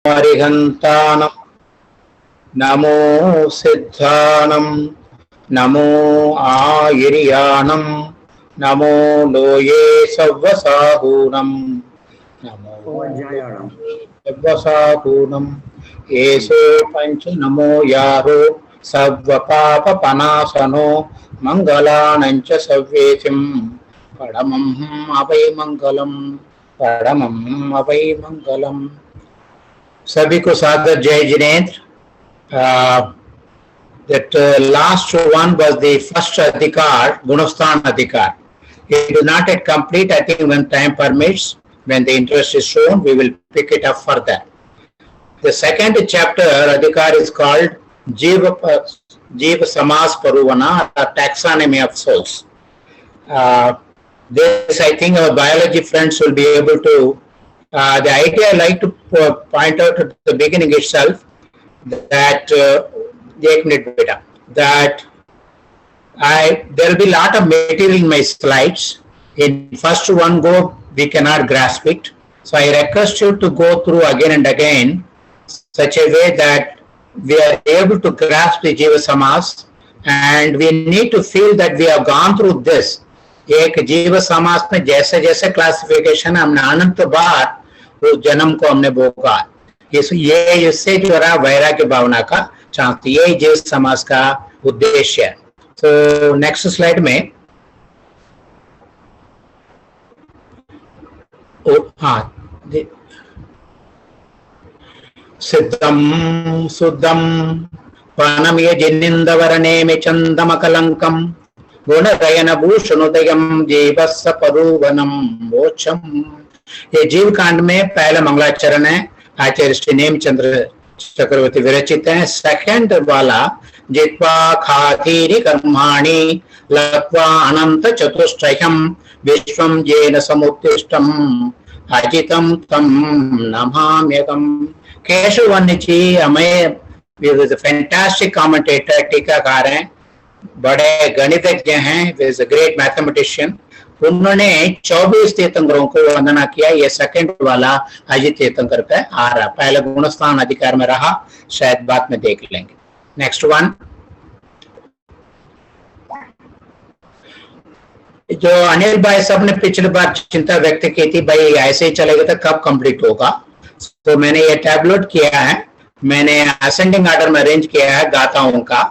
अरिहंतानं नमो सिद्धानं नमो आयर्यानं नमो लोये सव्वसाहूनं नमो सव्वसाहूनं येषे पंच नमो यारो सव्वपापपनाशनो मंगलानंच सव्येचिं परमं अवै मंगलम परमं अवै मंगलम। सभी को सादर जय Jinendra. That last one was the first adhikar, Gunasthan adhikar. It is not yet complete. I think when time permits, when the interest is shown, we will pick it up further. The second chapter adhikar is called Jiva Samas Paruvana, or taxonomy of souls. This I think our biology friends will be able to. The idea I like to point out at the beginning itself that there will be a lot of material in my slides. In first one go, we cannot grasp it. So I request you to go through again and again, such a way that we are able to grasp the Jiva Samas, and we need to feel that we have gone through this. एक जीव समास में जैसे जैसे classification हमने अनंत बार उस जन्म को हमने भोगा, ये इससे जो रहा वैराग्य भावना का चांस, ये जीव समास का उद्देश्य है। तो नेक्स्ट स्लाइड में सिद्धम शुद्धम पानमीय जिनिंदवरणे में चंदम कलंकम गुणरयन भूषणोदयम जीवस्य परुवनम मोक्षम। ये जीव कांड में पहला मंगलाचरण है, आचार्य श्री नेमचंद्र चक्रवर्ती विरचित है। सेकंड वाला जित्वा खातीरि कर्माणि लक्वा अनंत चतुष्टयम विश्वम येन समुत्तिष्ठम अजितम तम नमाम्यहम्। केशव वन्य जी हमें फैंटास्टिक कमेंटेटर, टीकाकार हैं, बड़े गणितज्ञ हैं, ग्रेट मैथमेटिशियन। उन्होंने 24 तीर्थंकरों को वंदना किया। ये सेकंड वाला अजित तीर्थंकर पे आ रहा, पहले गुणस्थान अधिकार में रहा, शायद बाद में देख लेंगे। नेक्स्ट वन, जो अनिल भाई साहब ने पिछली बार चिंता व्यक्त की थी, भाई ऐसे ही चलेगा तो कब कंप्लीट होगा, तो मैंने ये टैबलेट किया है, मैंने असेंडिंग ऑर्डर में अरेंज किया है गाथाओं का।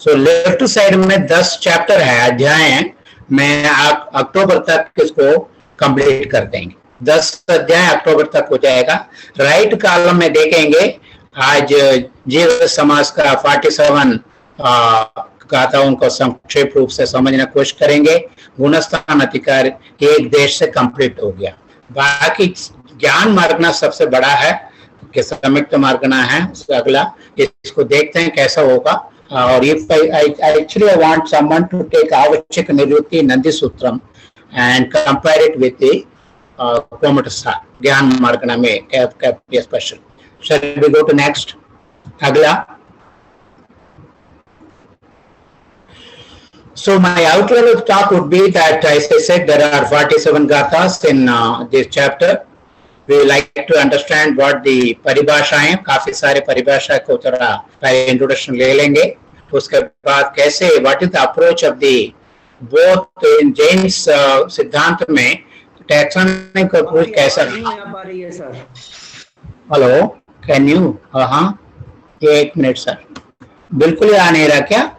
सो लेफ्ट साइड में 10 चैप्टर है, अध्याय है, मैं अक्टूबर तक इसको कंप्लीट कर देंगे। 10 अध्याय अक्टूबर तक हो जाएगा। राइट कॉलम में देखेंगे आज जीव समाज का 47 गाथाओं को संक्षेप रूप से समझने की कोशिश करेंगे। गुणस्थान अधिकार एक देश से कंप्लीट हो गया। बाकी ज्ञान मार्गना सबसे बड़ा है, संयुक्त मार्गना है अगला, इसको देखते हैं कैसा होगा। और if I want someone to take आवश्यक निवृत्ति Nandi सूत्रम and compare it with the Komatasa ज्ञान मार्गना में क्या special. Shall we go to next? अगला। So my outline of the talk would be that, as I said, there are 47 gathas in this chapter. We would like to understand what the परिभाषा है, काफी सारे परिभाषा को थोड़ा introduction ले लेंगे। तो उसके बाद कैसे what is the approach of the both in Jain सिद्धांत में टैक्सोनॉमी का अप्रोच कैसा है। Hello, can you? हाँ, एक मिनट सर, बिल्कुल ही आ नहीं रहा क्या?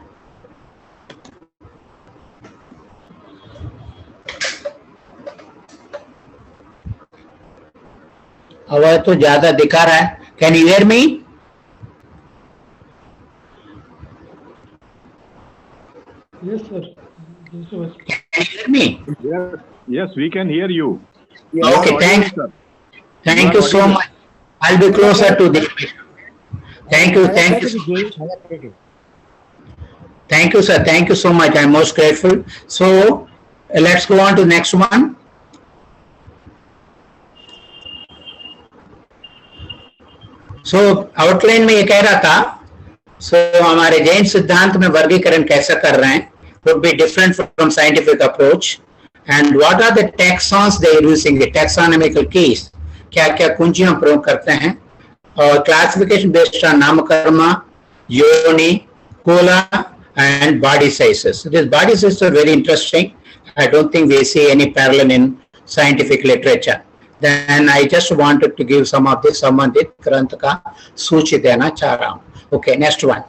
आवाज तो ज्यादा दिखा रहा है। Can you hear me? Yes, sir. Yes, sir. Can you hear me? Yes, we can hear you. Okay, thank you so much. I'll be closer to the. Thank you, sir. Thank you so much. I'm most grateful. So let's go on to next one. So outline में ये कह रहा था, so हमारे जैन सिद्धांत में वर्गीकरण कैसा कर रहे हैं, would be different from scientific approach, and what are the taxons they are using, the taxonomical keys, क्या क्या कुंजियां प्रयोग करते हैं। or classification based on Namakarma, Yoni, Kula, and body sizes. These body sizes are very interesting. I don't think we see any parallel in scientific literature. Then I just wanted to give some of this संबंधित ग्रंथ का सूची देना चाह रहा हूँ. Okay, next one.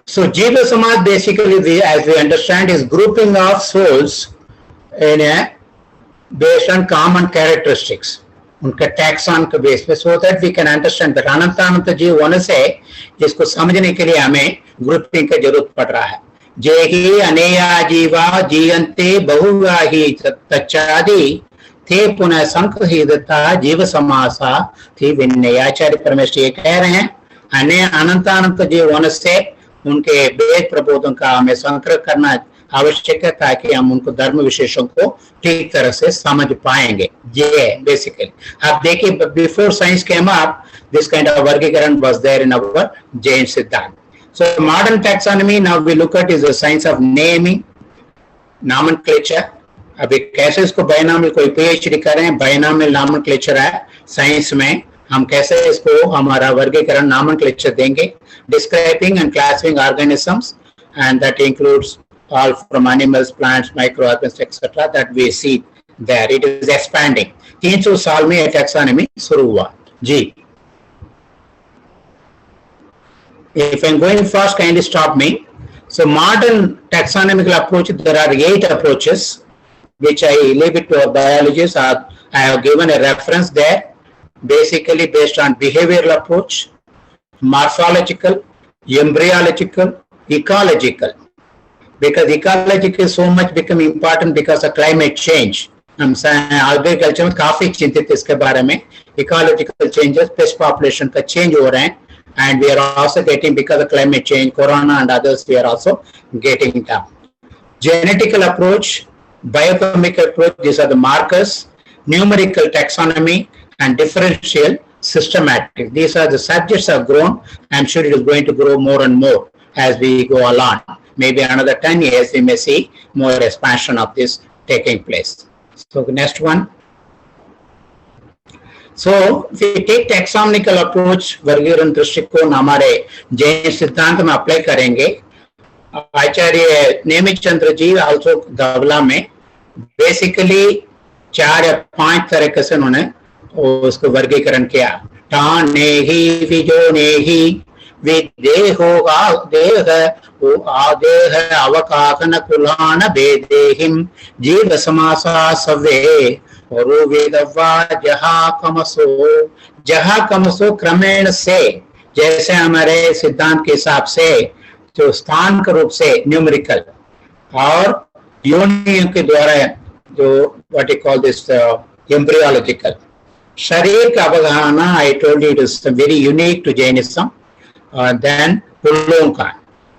So Jiva Samaj basically, as we understand, is grouping of souls in a based on common characteristics. उनका taxon के बेस पे, so that we can understand that अनंत जीव होने से जिसको समझने के लिए हमें ग्रुपिंग की जरूरत पड़ रहा है. जेहि अनेया जीवा जीयन्ते बहुगा ही तच्चादि थे पुनः संकहिता जीव समासा थी विनय. आचार्य परमेश्वर ये कह रहे हैं अनंत जीव होने से उनके वेद प्रबोधन का हमें संग्रह करना आवश्यक है ताकि हम उनको धर्म विशेषों को ठीक तरह से समझ पाएंगे. ये बेसिकली आप देखिए, before science came up this kind of वर्गीकरण was there in our Jain सिद्धांत. So modern taxonomy now we look at is the science of naming, nomenclature. अभी कैसे इसको बायनॉमियल, कोई पीएचडी कर रहे हैं, बायनॉमियल नॉमेनक्लेचर है साइंस में, हम कैसे इसको हमारा वर्गीकरण नॉमेनक्लेचर देंगे. Describing and classifying organisms, and that includes all from animals, plants, microorganisms, etc. that we see there. It is expanding. 300 साल में ये taxonomy शुरू हुआ. जी. If I'm going fast, kindly stop me. So modern taxonomical approach, there are 8 approaches, which I leave it to our biologists. I have given a reference there. Basically based on behavioral approach, morphological, embryological, ecological. Because ecology is so much become important because of climate change. हम agriculture में काफी चिंतित इसके बारे में. Ecological changes, pest population का change हो रहे हैं, and we are also getting because of climate change, corona and others, we are also getting down. Genetical approach, biochemical approach, these are the markers. Numerical taxonomy and differential systematic. These are the subjects have grown. I'm sure it is going to grow more and more as we go along. Maybe another 10 years, we may see more expansion of this taking place. So the next one. So if we take taxonomical approach, वर्गीकरण दृष्टिकोण हमारे जैन सिद्धांत में apply करेंगे. आचार्य नेमित Chandra ji also धवला में basically 4 या 5 तरीके से उन्होंने उसको वर्गीकरण किया. टाने ही विजोने ही विदेहो देह आदेह अवकाशन कुलान भेदेहिम जीव समासा सवे और वेदवा जहा कमसो क्रमेण से, जैसे हमारे सिद्धांत के हिसाब से जो स्थान के रूप से न्यूमेरिकल और योनियों के द्वारा जो what you call this embryological. शरीर का अवधारणा I told you it is very unique to Jainism. Then Kulonka,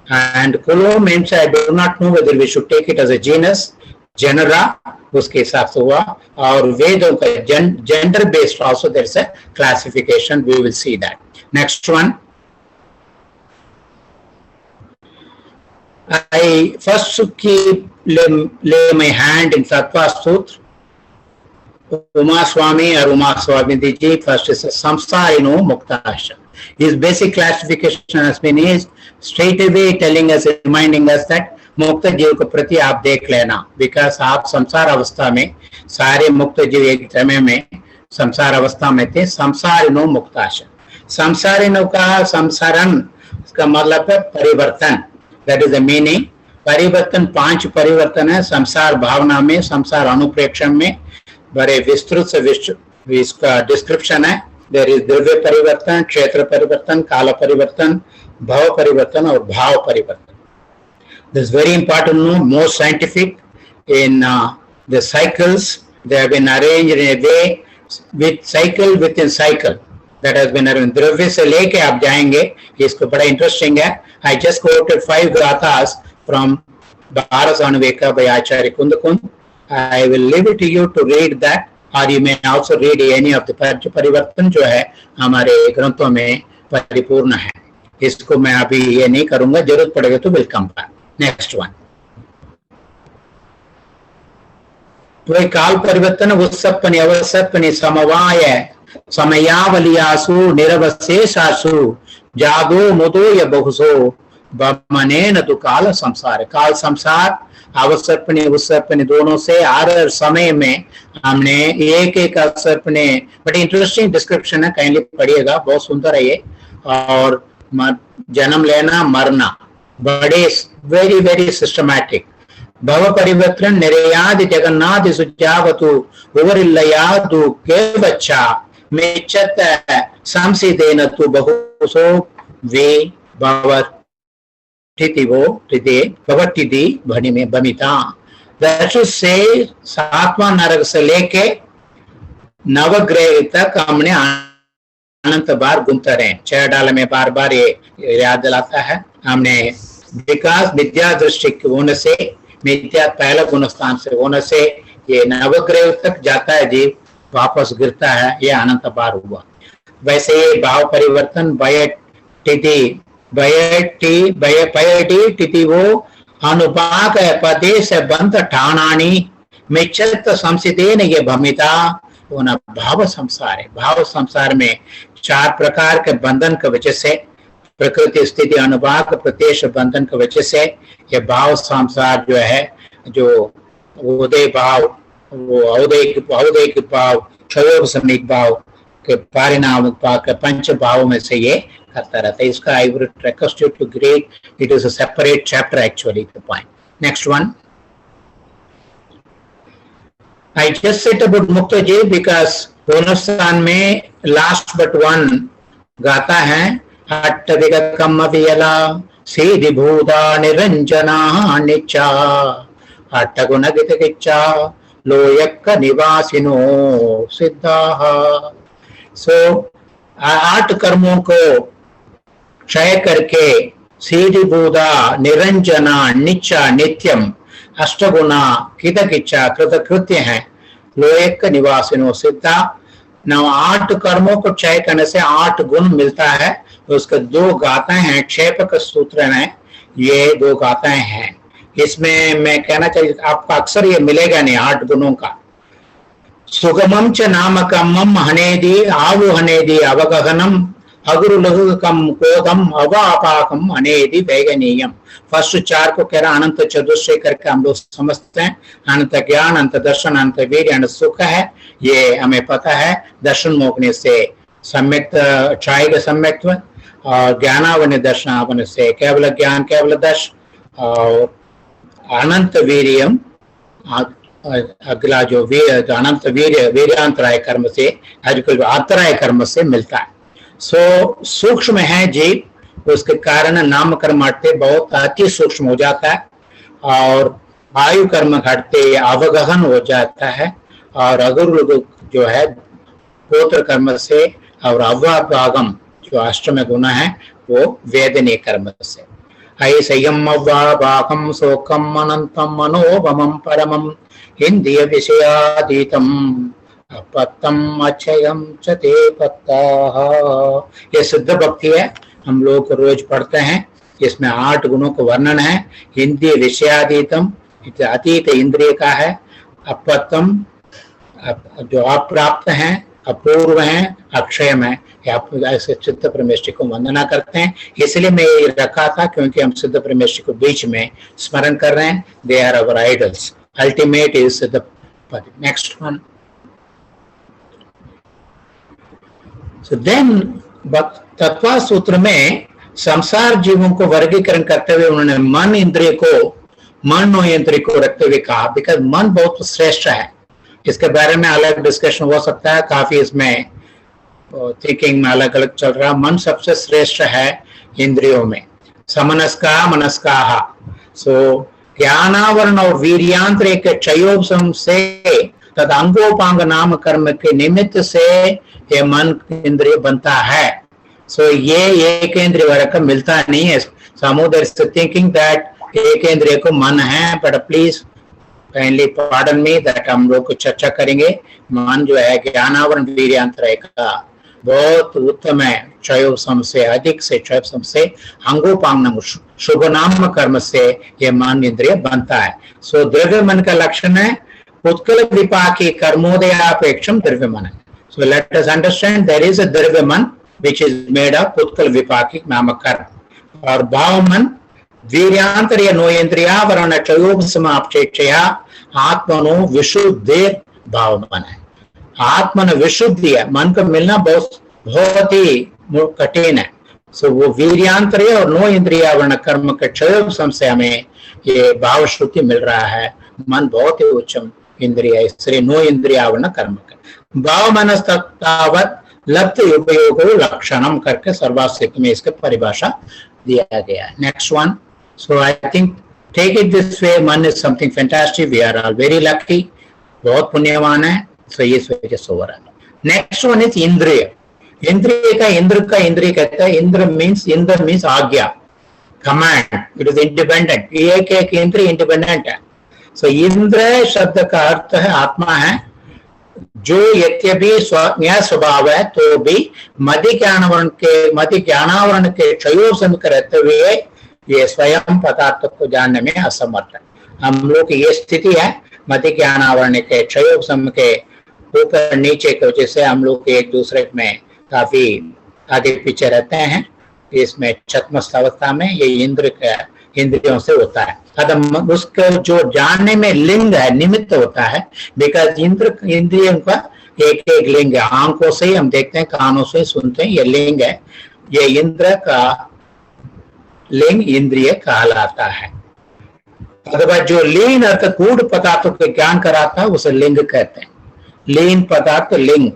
and Kulo means I do not know whether we should take it as a genus, genera, उसके हिसाब से हुआ. और वेदों का gender based also there is a classification. We will see that. Next one. I first lay my hand in Tattva Sutra. Uma Swami or Uma Swamiti ji first is Samsarino Muktasha. His basic classification has been is straight away telling us, reminding us that मुक्त जीव को प्रति आप देख लेना, because आप संसार अवस्था में सारे मुक्त जीव एक समय में संसार अवस्था में थे. संसारिनो मुक्ताश, संसारिनो का संसारन इसका मतलब है परिवर्तन. That is the meaning. परिवर्तन 5 परिवर्तन है संसार भावना में, संसार अनुप्रेक्षण में. बड़े विस्तृत से इसका डिस्क्रिप्शन है. देयर इज द्रव्य परिवर्तन, क्षेत्र परिवर्तन, काल परिवर्तन, भाव परिवर्तन और भाव परिवर्तन. This is very important to know, more scientific in the cycles. They have been arranged in a way with cycle within cycle. That has been arranged. द्रव्य से लेके आप जाएंगे, इसको बड़ा इंटरेस्टिंग है. I just quoted 5 गाथास from Bharat Anuveka by Acharya Kundakund. I will leave it to you to read that, or you may also read any of the परिवर्तन जो है हमारे ग्रंथों में परिपूर्ण है. इसको मैं अभी ये नहीं करूंगा, जरूरत पड़ेगा तो will come back. Next one. वही काल परिवर्तन उत्सपनि अवसपनि समवाय समयावलियासु निरवशेषासु जागो मुदो य बहुसो बमनेन तु काल संसार। काल संसार अवसर्पणे उत्सर्पणे दोनों से हर समय में हमने एक एक अवसर्पणे, बड़ी इंटरेस्टिंग डिस्क्रिप्शन है, कहीं पढ़िएगा, बहुत सुंदर है ये। और जन्म लेना मरना बड़े वेरी वेरी सिस्टमैटिक। भव परिवर्तन निर्याद जगन्नाथ सुजावतु उवरिल्लयादु के बच्चा मेचत संसिदेन तु बहुसो वे भवर वो भवटिदी भनी में बमिता। दर्शु से 7वां नरक से लेके नवग्रह तक हमने अनंत बार घूमते रहे। 6 डाल में बार बार ये याद दिलाता है। हमने विकास विद्या दृष्टि होने से, विद्या पहला गुण स्थान से होने से ये नवग्रह तक जाता है, जीव वापस गिरता है, ये अनंत बार हुआ। वैसे ये भाव परिवर्तन भयटी तिथि वो अनुपाक पदे से बंध ठाणानी मिच्छत संसिदेन ये भमिता। वो न भाव संसार है। भाव संसार में 4 प्रकार के बंधन की वजह से, प्रकृति स्थिति अनुभाग प्रत्यक्ष बंधन की वजह से ये भाव संसार जो है, जो उदय भाव, वो औदयिक भाव, क्षयोग समीक भाव के पारिणाम के 5 भाव में से ये करता रहता है। इसका I would request you to read. It is a separate chapter actually. The point. Next one. I just said about Mukta Ji because दोनों में last but one गाता है हट्ट विगतम अवियला सीधि भूता निरंजना निच्चा हट्ट गुणगित किच्चा लोयक निवासिनो सिद्धाः। So 8 कर्मों को क्षय करके सीधि भूता निरंजना निच्चा नित्यम अष्टगुणा कितकिच्चा कृतकृत्य है लोयक निवासिनो सिद्धा। 8 कर्मों को क्षय करने से 8 गुण मिलता है। उसके 2 गाथाएं हैं, क्षेपक सूत्र में ये 2 गाथाएं हैं। इसमें मैं कहना चाहिए आपको अक्सर ये मिलेगा नहीं 8 गुणों का। सुगमम च नामकमम हनेदी आव हनेदी अवगहनम अगुरु लघुकम कोदम अवापाकम अनेदी वैगनीयम। फर्स्ट 4 को कह रहा अनंत चतुष्टय करके हम लोग समझते हैं। अनंत ज्ञान, अनंत दर्शन, अनंत वीर्य, अनंत सुख है, ये हमें पता है। दर्शन मोकने से सम्यक क्षय का सम्यक्त्व और ज्ञानावने दर्शनावने से केवल ज्ञान केवल दर्श और अनंत वीर्यम अगला जो अनंत वीर्य वीर्यांतराय कर्म से आजकल आतराय कर्म से मिलता है। सो सूक्ष्म है जीव, उसके कारण नाम कर्म हटते बहुत अति सूक्ष्म हो जाता है और आयु कर्म घटते अवगहन हो जाता है और अगर जो है गोत्र कर्म से और अव्वाभागम जो अष्टम गुण है वो वेदनीय कर्म से। ऐसयम अव्वाभागम शोकम अनंतम मनोभमम परमम इंद्रिय विषयातीतम अपत्तम अक्षयम च ते पत्ताः। ये सिद्ध भक्ति है, हम लोग रोज पढ़ते हैं। इसमें 8 गुणों का वर्णन है। इंद्रिय विषयातीतम अतीत इंद्रिय का है, अपत्तम जो अप्राप्त हैं, अपूर्व हैं, अक्षयम है। ऐसे सिद्ध परमेश्वर को वंदना करते हैं। इसलिए मैं ये रखा था क्योंकि हम सिद्ध परमेश्वर को बीच में स्मरण कर रहे हैं। They are our idols, ultimate is सिद्ध पद। Next one. So then तत्व सूत्र में संसार जीवों को वर्गीकरण करते हुए उन्होंने मन इंद्रिय को मन और इंद्रिय को रखते हुए कहा बिकॉज मन बहुत श्रेष्ठ है। इसके बारे में अलग डिस्कशन हो सकता है, काफी इसमें थिंकिंग में अलग अलग चल रहा। मन सबसे श्रेष्ठ है इंद्रियों में। समनस्का मनस्काः। सो ज्ञानावरण और वीर्यांतर के क्षयोपम से तद अंगोपांग नाम कर्म के निमित्त से ये मन इंद्रिय बनता है। सो ये एक इंद्रिय वर्ग का मिलता नहीं है। समुद्र थिंकिंग दैट एक इंद्रिय को मन है, but please kindly pardon me that हम लोग को चर्चा करेंगे। मन जो है ज्ञानावरण वीर्यांतर का बहुत उत्तम है। क्षयोपम से अधिक से क्षयोपम से अंगोपांग शुभ नाम कर्म से ये मन इंद्रिय बनता है। सो दृढ़ मन का लक्षण है Utkal विपाकी कर्मोदयापेक्षम द्रव्यमन. So let us understand there is a द्रव्यमन which is made of Utkal विपाकी नामक कर्म. और भावमन वीर्यांतरीय नोयेन्द्रियावरण चयोग समाप्तेक्षया आत्मनो विशुद्धि भावमन है. आत्मन विशुद्धि है, मन को मिलना बहुत ही कठिन है. सो वो वीर्यांतरीय और नो इंद्रियावरण कर्म के क्षय से हमें ये भाव श्रुति मिल रहा है. मन बहुत ही उच्चम इंद्रिय, इसलिए नो इंद्रियावरण कर्म का भाव मनस्तावत लब्ध उपयोग लक्षणम करके सर्वास्तिक में इसके परिभाषा दिया गया है. Next one. So I think take it this way, man is something fantastic, we are all very lucky, बहुत पुण्यवान है. सो ये वजह से हो रहा है. नेक्स्ट वन इज इंद्रिय. इंद्रिय का इंद्रिय कहता है. इंद्र मीन्स आज्ञा, कमांड. It is independent. एक एक इंद्रिय इंडिपेंडेंट है. सो इंद्र शब्द का अर्थ है आत्मा है, जो यद्यपि स्वभाव है तो भी मध्य ज्ञानावरण के क्षयोसम रहते हुए ये स्वयं पदार्थ को जानने में असमर्थ है. हम लोग की ये स्थिति है, मध्य ज्ञानावरण के क्षयोसम के ऊपर नीचे की वजह से हम लोग एक दूसरे में काफी आगे पीछे रहते हैं. इसमें छद्मस्थ अवस्था में ये इंद्रियों से होता है. अतः उसके जो जानने में लिंग है, निमित्त होता है. बिकॉज इंद्रियों का एक एक लिंग है. आंखों से हम देखते हैं, कानों से सुनते हैं, ये लिंग है. ये इंद्र का लिंग इंद्रिय कहलाता है. अथवा जो लीन अर्थ गूढ़ पदार्थों के ज्ञान कराता है उसे लिंग कहते हैं. लीन पदार्थ लिंग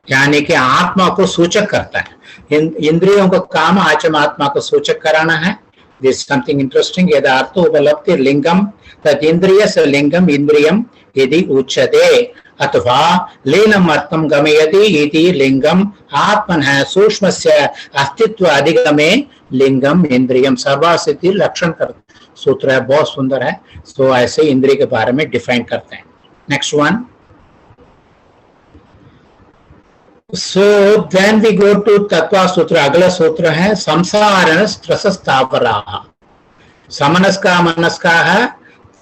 यानी कि आत्मा को सूचक करता है. इंद्रियों का काम आचम आत्मा को सूचक कराना है. This something interesting. यदार्थ उपलब्धि लिंगम तद इंद्रिय से लिंगम इंद्रियम यदि उच्यते अथवा लीनम अर्थम गमयति इति लिंगम आत्मन है सूक्ष्मस्य अस्तित्व अधिगमे लिंगम इंद्रियम. सर्वासिद्धि लक्षण कर सूत्र है, बहुत सुंदर है. तो ऐसे इंद्रिय के बारे में डिफाइन करते हैं. Next one. So then we go to तत्वा सूत्र. अगला सूत्र है संसारण त्रसस्तावराः. समनस्का मनस्काः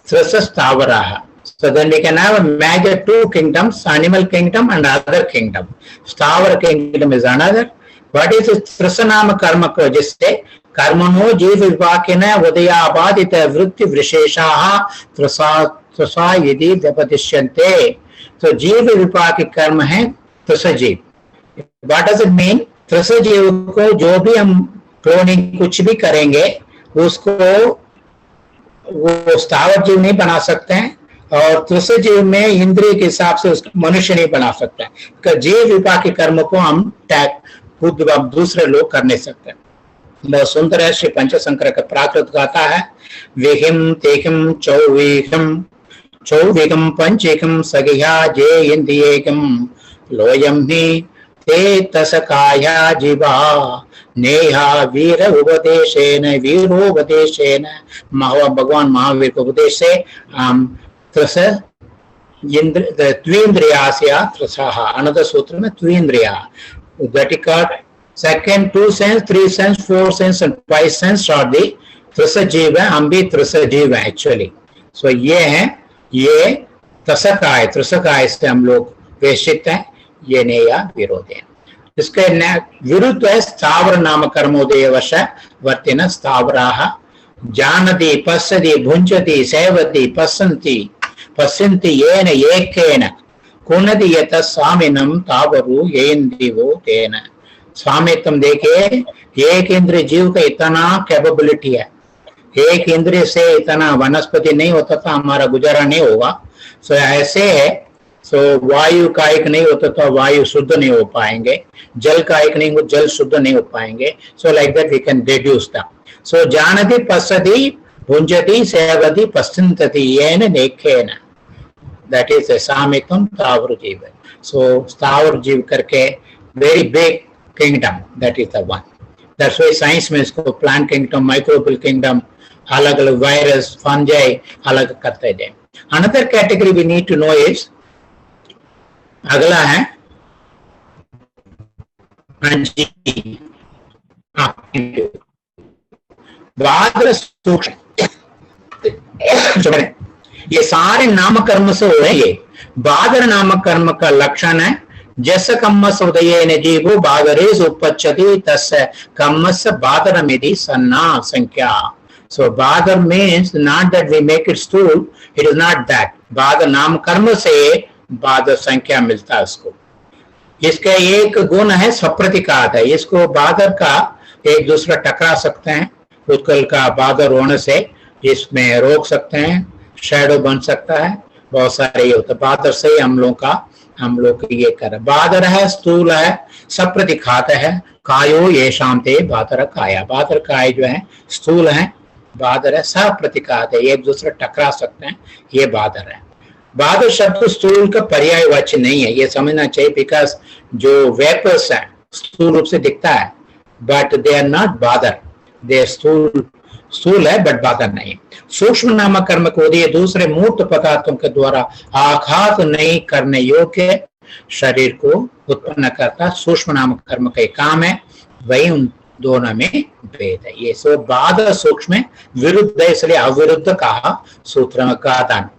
त्रसस्तावराः. So then we can have a major two kingdoms, animal kingdom and other kingdom. स्थावर kingdom is another. What is त्रसनाम कर्म को जिससे कर्मणो जीव विपाकेन उदयाबादित वृत्ति विशेषाः त्रसा यदि व्यपदिश्यन्ते. तो जीव विपाक कर्म है त्रसजीव. What does it mean? त्रसजीव को जो भी हम क्लोनिंग कुछ भी करेंगे उसको वो स्थावर जीव नहीं बना सकते हैं, और त्रसजीव में इंद्रिय के हिसाब से उसको मनुष्य नहीं बना सकते हैं. जीव विपाक के कर्म को हम खुद दूसरे लोग कर नहीं सकते. बहुत सुंदर है. श्री पंचशंकर का प्राकृत गाता है. विहिम तेहिम चौविकम पंचेकम सगिहा जे इंद्रियेकम लोयम ही ते तसकाया जीवा नेहा वीर उपदेशेन वीरोपदेशेन. भगवान महावीर के उपदेश से त्रस द्विंद्रियास्या त्रसः. अनदर सूत्र में द्विंद्रिया that is called second two sense, three sense, four sense and five sense are the त्रसजीव है. हम भी त्रसजीव है एक्चुअली. सो ये है, ये तसकाय त्रसकाय से हम लोग वेशित है. ये नेया विरोध है. इसके विरुद्ध है स्थावर नाम कर्मोदय वश वर्तिन स्थावराः. जानति पश्यति भुंजति सेवति पश्यन्ति येन एकेन कुनति यत स्वामिनम तावरु येन्दिवो तेन. स्वामित्व देखे, एक इंद्रिय जीव का इतना कैपेबिलिटी है. एक इंद्रिय से इतना वनस्पति नहीं होता था, हमारा गुजारा नहीं होगा. सो ऐसे है. सो वायु कायिक नहीं होता तो वायु शुद्ध नहीं हो पाएंगे, जल कायिक नहीं हो जल शुद्ध नहीं हो पाएंगे. So like that we can deduce that. So जानति पश्यति भुंजति सेवति पश्यन्ति येन नेकेन. दैट इज सामित्वम स्थावर जीव. सो स्थावर जीव करके very big kingdom, that is the one. That's why science में इसको प्लांट किंगडम, माइक्रोबियल किंगडम, अलग अलग वायरस फंजाई अलग करते हैं. Another category we need to know is, अगला है सूक्ष्म. ये सारे नाम कर्म से हो रहे हैं. बादर नामक कर्म का लक्षण है जैसे कम्मस उदयेन जीवो बादरेस उपपच्यति तस्य कम्मस बादरमिति सन्ना संख्या. So badar means not that we make it stool, it is not that. badar नाम कर्म से बादर संख्या मिलता है उसको. इसका एक गुण है सप्रतिघात है. इसको बादर का एक दूसरा टकरा सकते हैं. उत्कल का बादर होने से इसमें रोक सकते हैं, शैडो बन सकता है, बहुत सारे ये होता है. बादर से हम लोग ये कर बादर है, स्थूल है, सप्रतिघात है. कायो ये शांते बादर काया. बादर काय जो है स्थूल है, बादर है, सप्रतिघात है, एक दूसरे टकरा सकते हैं, ये बादर है. बादर शब्द स्थूल का पर्यायवाची नहीं है, ये समझना चाहिए. बिकॉज जो वेपर्स है स्थूल रूप से दिखता है बट दे आर नॉट बादर. दे स्थूल है बट बादर नहीं. सूक्ष्म नामक कर्म को दिए दूसरे मूर्त पदार्थों के द्वारा आघात नहीं करने योग्य शरीर को उत्पन्न करता सूक्ष्म नामक कर्म का काम है. वही उन दोनों में भेद है. ये सो बादर सूक्ष्म विरुद्ध है, इसलिए अविरुद्ध कहा सूत्र में कहा.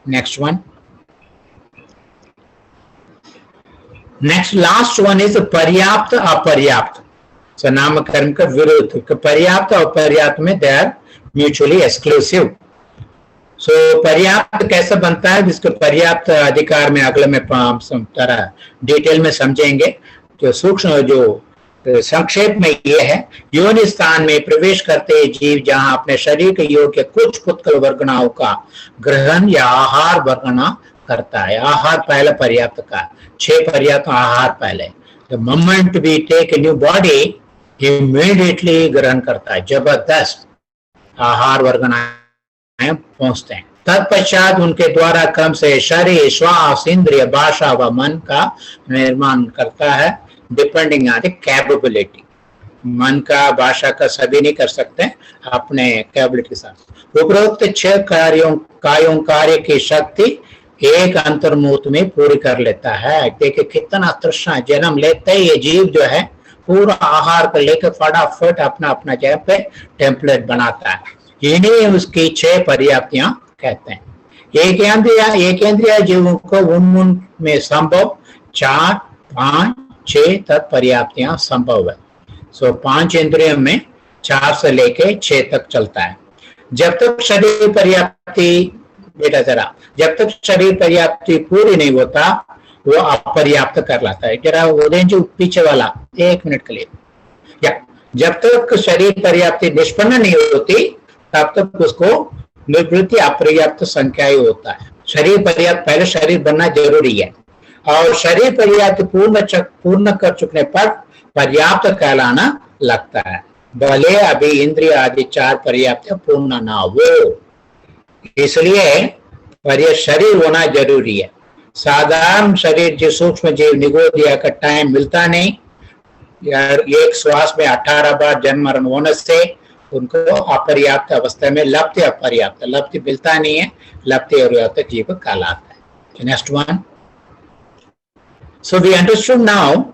Next one, next last one is पर्याप्त अपर्याप्त. सो नाम कर्म का विरुद्ध. पर्याप्त और अपर्याप्त में दे आर म्यूचुअली एक्सक्लूसिव. सो पर्याप्त कैसे बनता है, जिसको पर्याप्त अधिकार में अगले में तरह डिटेल में समझेंगे. तो सूक्ष्म जो संक्षेप में यह है, योनि स्थान में प्रवेश करते जीव जहां अपने शरीर के योग्य कुछ पुत्कल वर्गणाओं का ग्रहण या आहार वर्गना करता है. आहार पहले पर्याप्त का, 6 पर्याप्त आहार पहले. The moment we take a new body immediately ग्रहण करता है, जबरदस्त आहार वर्गनाएं पहुंचते हैं. तत्पश्चात उनके द्वारा क्रम से शरीर, श्वास, इंद्रिय, भाषा व मन का निर्माण करता है डिपेंडिंग ऑन द कैपेबिलिटी. मन का, भाषा का सभी नहीं कर सकते अपने कैपेबिलिटी के साथ. उपरोक्त 6 कार्य की शक्ति एक अंतर्मुहूर्त में पूरी कर लेता है. देखिए कितना तृष्णा, जन्म लेते ही ये जीव जो है पूरा आहार को लेकर फटाफट अपना अपना जगह पे टेम्पलेट बनाता है. इन्हीं उसकी 6 पर्याप्तियां कहते हैं. एक इंद्रिया जीवों को उन में संभव 4, 5, 6 तक पर्याप्तियां संभव है. सो 5 इंद्रियों में 4 से लेके 6 तक चलता है. जब तक शरीर पर्याप्ति बेटा जरा जब तक शरीर पर्याप्ति पूरी नहीं होता वो अपर्याप्त कर लाता है. जरा ऑरेंज पीछे वाला 1 मिनट के लिए. या जब तक शरीर पर्याप्ति निष्पन्न नहीं होती तब तक उसको निवृत्ति अपर्याप्त संख्या ही होता है. शरीर पर्याप्त, पहले शरीर बनना जरूरी है और शरीर पर्याप्त पूर्ण कर चुकने पर पर्याप्त कहलाना लगता है, भले अभी इंद्रिय आदि 4 पर्याप्त पूर्ण ना हो. इसलिए शरीर होना जरूरी है. साधारण शरीर जो सूक्ष्म जीव निगोदिया का टाइम मिलता नहीं, यार एक श्वास में 18 बार जन्म मरण होने से उनको अपर्याप्त अवस्था में लप्ति अपर्याप्त, लप्ति मिलता नहीं है, लप्ति अपर्याप्त जीव कहलाता है. Next one. So we understood now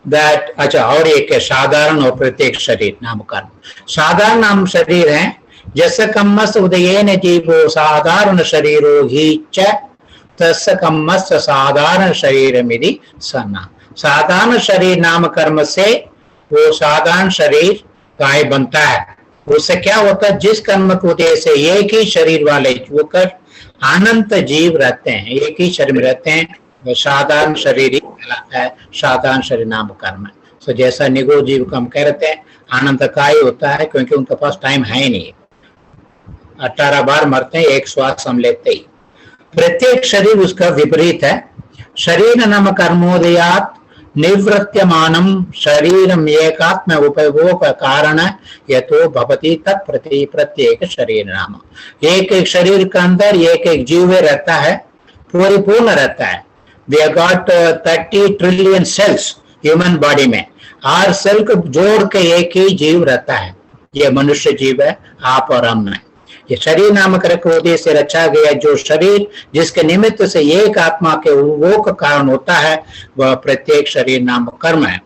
that अच्छा और एक है साधारण और प्रत्येक शरीर नाम कर्म. साधारण नाम शरीर है जैसे कम्मस उदयेन जीवो साधारण शरीरो ही च तस्य कम्मस साधारण शरीर मिधि सन्ना. साधारण शरीर नाम कर्म से वो साधारण शरीर काय बनता है. उससे क्या होता है, जिस कर्म को उदय से एक ही शरीर वाले वो कर अनंत जीव रहते हैं, एक ही शरीर में रहते हैं, वो साधारण शरीर ही कहलाता है. साधारण शरीर नाम कर्म है. तो जैसा निगो जीव को हम कह रहे थे आनंद काय होता है क्योंकि उनके पास टाइम है ही नहीं. 18 बार मरते हैं एक श्वास हम लेते ही. प्रत्येक शरीर उसका विपरीत है. शरीर नाम कर्मोदयात निवृत्त्यमानम शरीरम एकात्म उपयोग कारण यतो भवति तत्प्रति प्रत्येक शरीर नाम. एक एक शरीर के अंदर एक एक जीव रहता है, परिपूर्ण रहता है. We have got 30 trillion cells human body में. हर सेल को जोड़ के एक ही जीव रहता है. ये मनुष्य जीव है, आप और हम में. ये शरीर नामक उदय से रचा गया जो शरीर जिसके निमित्त से एक आत्मा के वो का कारण होता है वह प्रत्येक शरीर नाम कर्म है.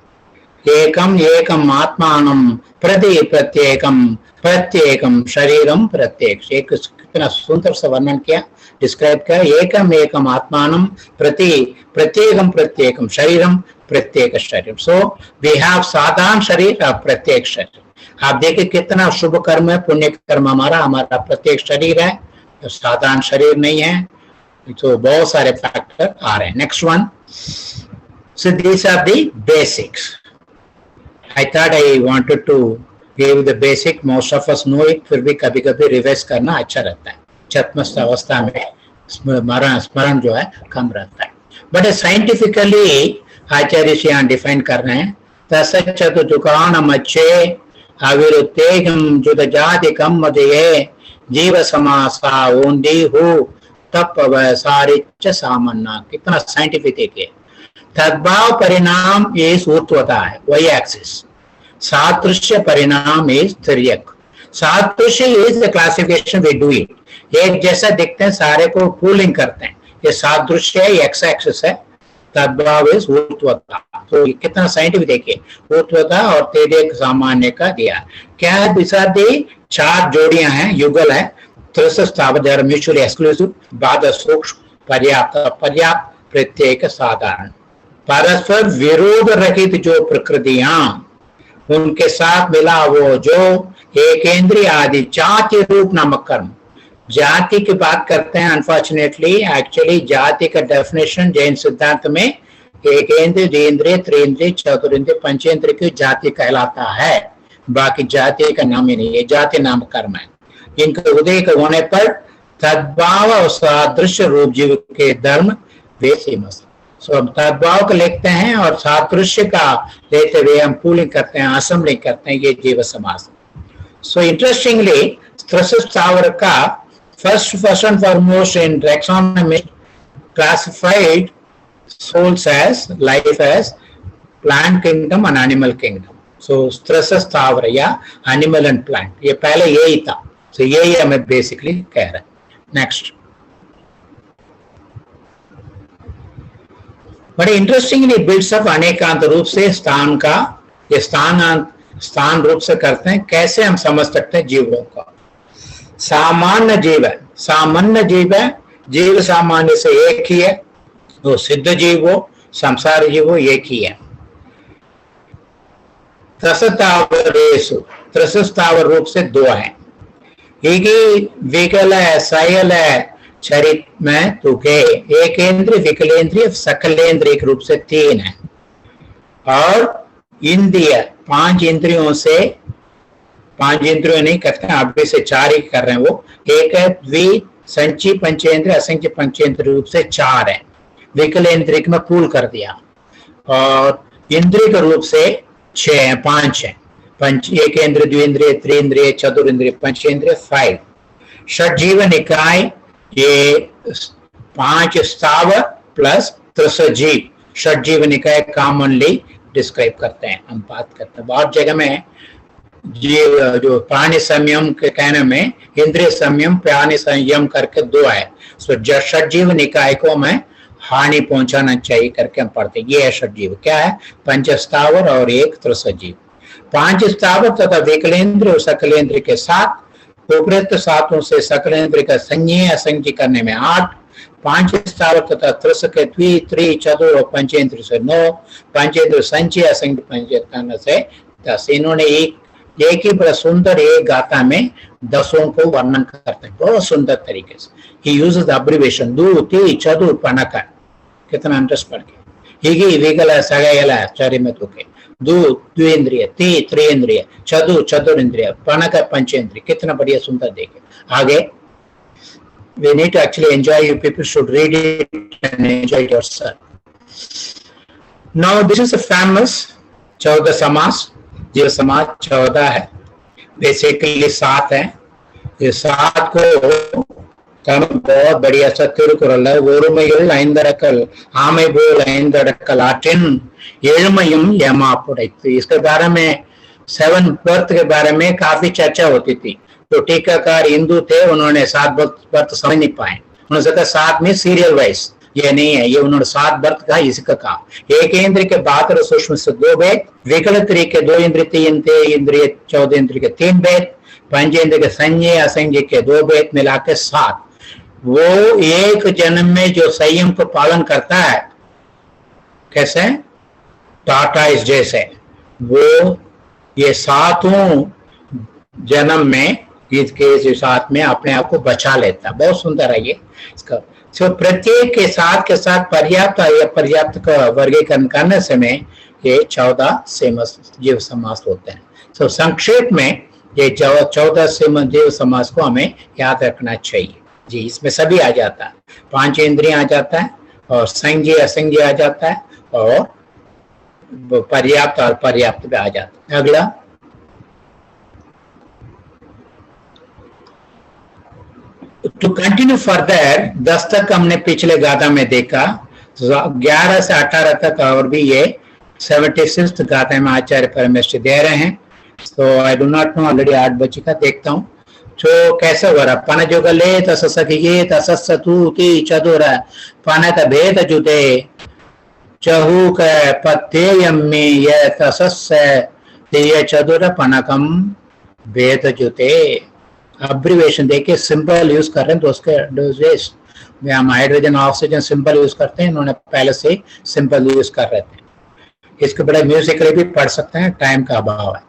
एकम एकम आत्मानम प्रति प्रत्येकम प्रत्येकम शरीरम प्रत्येक. एक कितना सुंदर सा वर्णन किया, डिस्क्राइब किया। एकम एकम आत्मानम प्रति प्रत्येकम प्रत्येकम शरीरम प्रत्येक शरीर। सो वी हैव साधारण शरीर और प्रत्येक शरीर। आप देखिए कितना शुभ कर्म है, पुण्य कर्म हमारा प्रत्येक शरीर है, तो साधारण शरीर नहीं है। तो बहुत सारे फैक्टर आ रहे हैं। Next one, so these are the basics. I thought I wanted to give the basic, most of us know it, फिर भी कभी कभी रिवाइज करना अच्छा रहता है। छत्मस्त अवस्था में स्मरण जो है कम रहता है। बट साइंटिफिकली आचार्य से यहाँ डिफाइन कर रहे हैं, तसचतुकान मच्छे अविरुत्तेजम जुद जाति कम मदये जीव समासा ओंदी हो तप वैसारिच सामन्ना। कितना साइंटिफिक है। तद्भाव परिणाम इज ऊर्ध्वता है, वही एक्सिस। सादृश्य परिणाम इज तिर्यक। सादृश्य is the classification we do it. एक जैसा दिखते हैं, सारे को पूलिंग करते हैं, ये सादृश्य है, एक्स एक्सिस है। तद्भाव इज ऊर्ध्वता। तो कितना साइंटिफिक देखिए, ऊर्ध्वता और तिर्यक सामान्य का दिया। क्या है? दिशा दी चार जोड़ियां हैं, युगल है। त्रिस्तावधर म्यूचुअली एक्सक्लूसिव, बाध सूक्ष्म, पर्याप्त पर्याप्त, प्रत्येक साधारण। परस्पर विरोध रहित जो प्रकृतियां, उनके साथ मिला वो जो एकेंद्रीय आदि जाति रूप नामक कर्म। जाति की बात करते हैं, अनफॉर्चुनेटली एक्चुअली जाति का डेफिनेशन जैन सिद्धांत में एकेंद्रीय, द्विंद्रिय, त्रिंद्रिय, चतुरिंद्रिय, पंचेंद्रिय की जाति कहलाता है। बाकी जाति का नाम ही नहीं है, जाति नाम कर्म है। इनके उदय के होने पर तद्भाव और सादृश्य रूप जीव के धर्म वे सीमत। सो हम तद्भाव को लिखते हैं और सादृश्य का लेते हुए हम पूलिंग करते हैं, असेंबलिंग करते हैं, ये जीव समास। सो इंटरेस्टिंगली स्थावर का first and foremost in taxonomy classified souls as life as plant kingdom and animal kingdom. So स्थावर या animal and plant, ये पहले यही था। So यही हमें बेसिकली कह रहा है। नेक्स्ट, बड़े इंटरेस्टिंगली बिल्ड्स अप अनेकांत रूप से स्थान का, ये स्थान रूप से करते हैं। कैसे हम समझ सकते हैं जीवों का? सामान्य जीव है, सामान्य जीव है, जीव सामान्य से एक ही है। वो सिद्ध जीव हो, संसार जीव हो, एक ही है। त्रसस्थावर रूप से दो है। विकल है, सायल है, चरित में तुके। एक इंद्रिय, विकलेंद्रिय, सकलेंद्रिय रूप से तीन है। और इंद्रिय, पांच इंद्रियों से, पांच इंद्रियों नहीं करते हैं, अभी से चार ही कर रहे हैं वो। एक है द्वि संची पंचेंद्रिय, असंख्य पंचेंद्रिय रूप से चार है। विकलेंद्रिय में पूल कर दिया। और इंद्रिय के रूप से छह है, पांच है। पंच, एक इंद्रिय, द्विंद्रिय, त्रिंद्रिय, चतुरिंद्रिय, पंचेंद्रिय, 5। षटजीव निकाय, ये पांच स्थावर प्लस त्रसजीव, षटजीव निकाय कॉमनली डिस्क्राइब करते हैं, हम बात करते हैं। बहुत जगह में जीव जो प्राणी संयम के कहने में इंद्रिय संयम, प्राणी संयम करके दो है। सो षटजीव निकाय को मैं हानि पहुंचाना चाहिए करके हम पढ़ते हैं। ये है षटजीव। क्या है? पंच स्थावर और एक त्रसजीव। पांच स्थावर तथा विकलेंद्र और सकलेंद्र के साथ उपरोक्त सातों से सकलेंद्र का संज्ञेय असंख्य करने में 8। पांच स्थावर तथा त्रस के द्वि, त्रि, चतुर और पंचेंद्र से 9। पंचेंद्र संचय असंख्य पंचेंद्र से 10। इन्होंने एक ही बड़ा सुंदर एक गाथा में 10 को वर्णन करते हैं, बहुत सुंदर तरीके से। He uses the abbreviation दु, ति, चतुर, पनक। कितना इंटरेस्ट पढ़ के। हिगी, विकल, सगयल, चरि में तुके। दु, द्विंद्रिय, ति, त्रिंद्रिय, चतुर, चतुरिंद्रिय, पनक, पंचेंद्रिय। कितना बढ़िया सुंदर देखे। आगे we need to actually enjoy, you people should read it and enjoy it yourself. Now this is a famous 14 समास। जीव समाज 14 है, बेसिकली 7 है। ये 7 को बहुत बढ़िया सा तिरुकुறள் ஒருமையில் ஐந்தடக்கல் ஆமை போல் ஐந்தடக்கல் आற்றிन ஏழ்மையும் यमा पुடைத்து। इसके बारे में 7 बर्थ के बारे में काफी चर्चा होती थी। तो टीकाकार हिंदू थे, उन्होंने 7 बर्थ समझ नहीं पाए। उन्होंने कहा 7 में सीरियल वाइज, ये नहीं है, ये उन्होंने 7 बर्थ कहा, इसका कहा। एक इंद्रिय के 12 सूक्ष्म से 2 भेद, विकल त्रि के 2 इंद्रिय, 3 इंद्रिय, 14 इंद्रिय के 3 भेद, पंचेंद्र के संज्ञे असंज्ञे के दो भेद मिला के 7, वो एक जन्म में जो संयम को पालन करता है, कैसे टाटा इस जैसे, वो ये 7 जन्म में इसके साथ में अपने आप को बचा लेता। बहुत सुंदर है ये इसका। सो प्रत्येक के साथ पर्याप्त या पर्याप्त का वर्गीकरण करने से में ये 14 जीव समास होते हैं। सो संक्षेप में ये 14 जीव समास को हमें याद रखना चाहिए जी। इसमें सभी आ जाता है, 5 इंद्रियां आ जाता है, और संज्ञेय असंज्ञेय आ जाता है, और पर्याप्त और पर्याप्त भी आ जाता है। अगला टू कंटिन्यू फर्दर, 10 तक हमने पिछले गाथा में देखा, 11 से 18 तक और भी ये 76th गाथा में आचार्य परमेश्वर दे रहे हैं। तो I do not know, already 8 बजे का देखता हूँ। तो कैसे हो रहा, पन जो गले तससखिये तससतु की चतुर पन भेद जुते चहु के पत्ते यम्मी ये तसस ये चतुर पनकम भेद जुते। अब्रिवेशन देखिए, सिंपल यूज कर रहे हैं तो उसके हम हाइड्रोजन ऑक्सीजन सिंपल यूज करते हैं, इन्होंने पहले से सिंपल यूज कर रहे थे। इसके बड़े म्यूजिकली भी पढ़ सकते हैं, टाइम का अभाव है।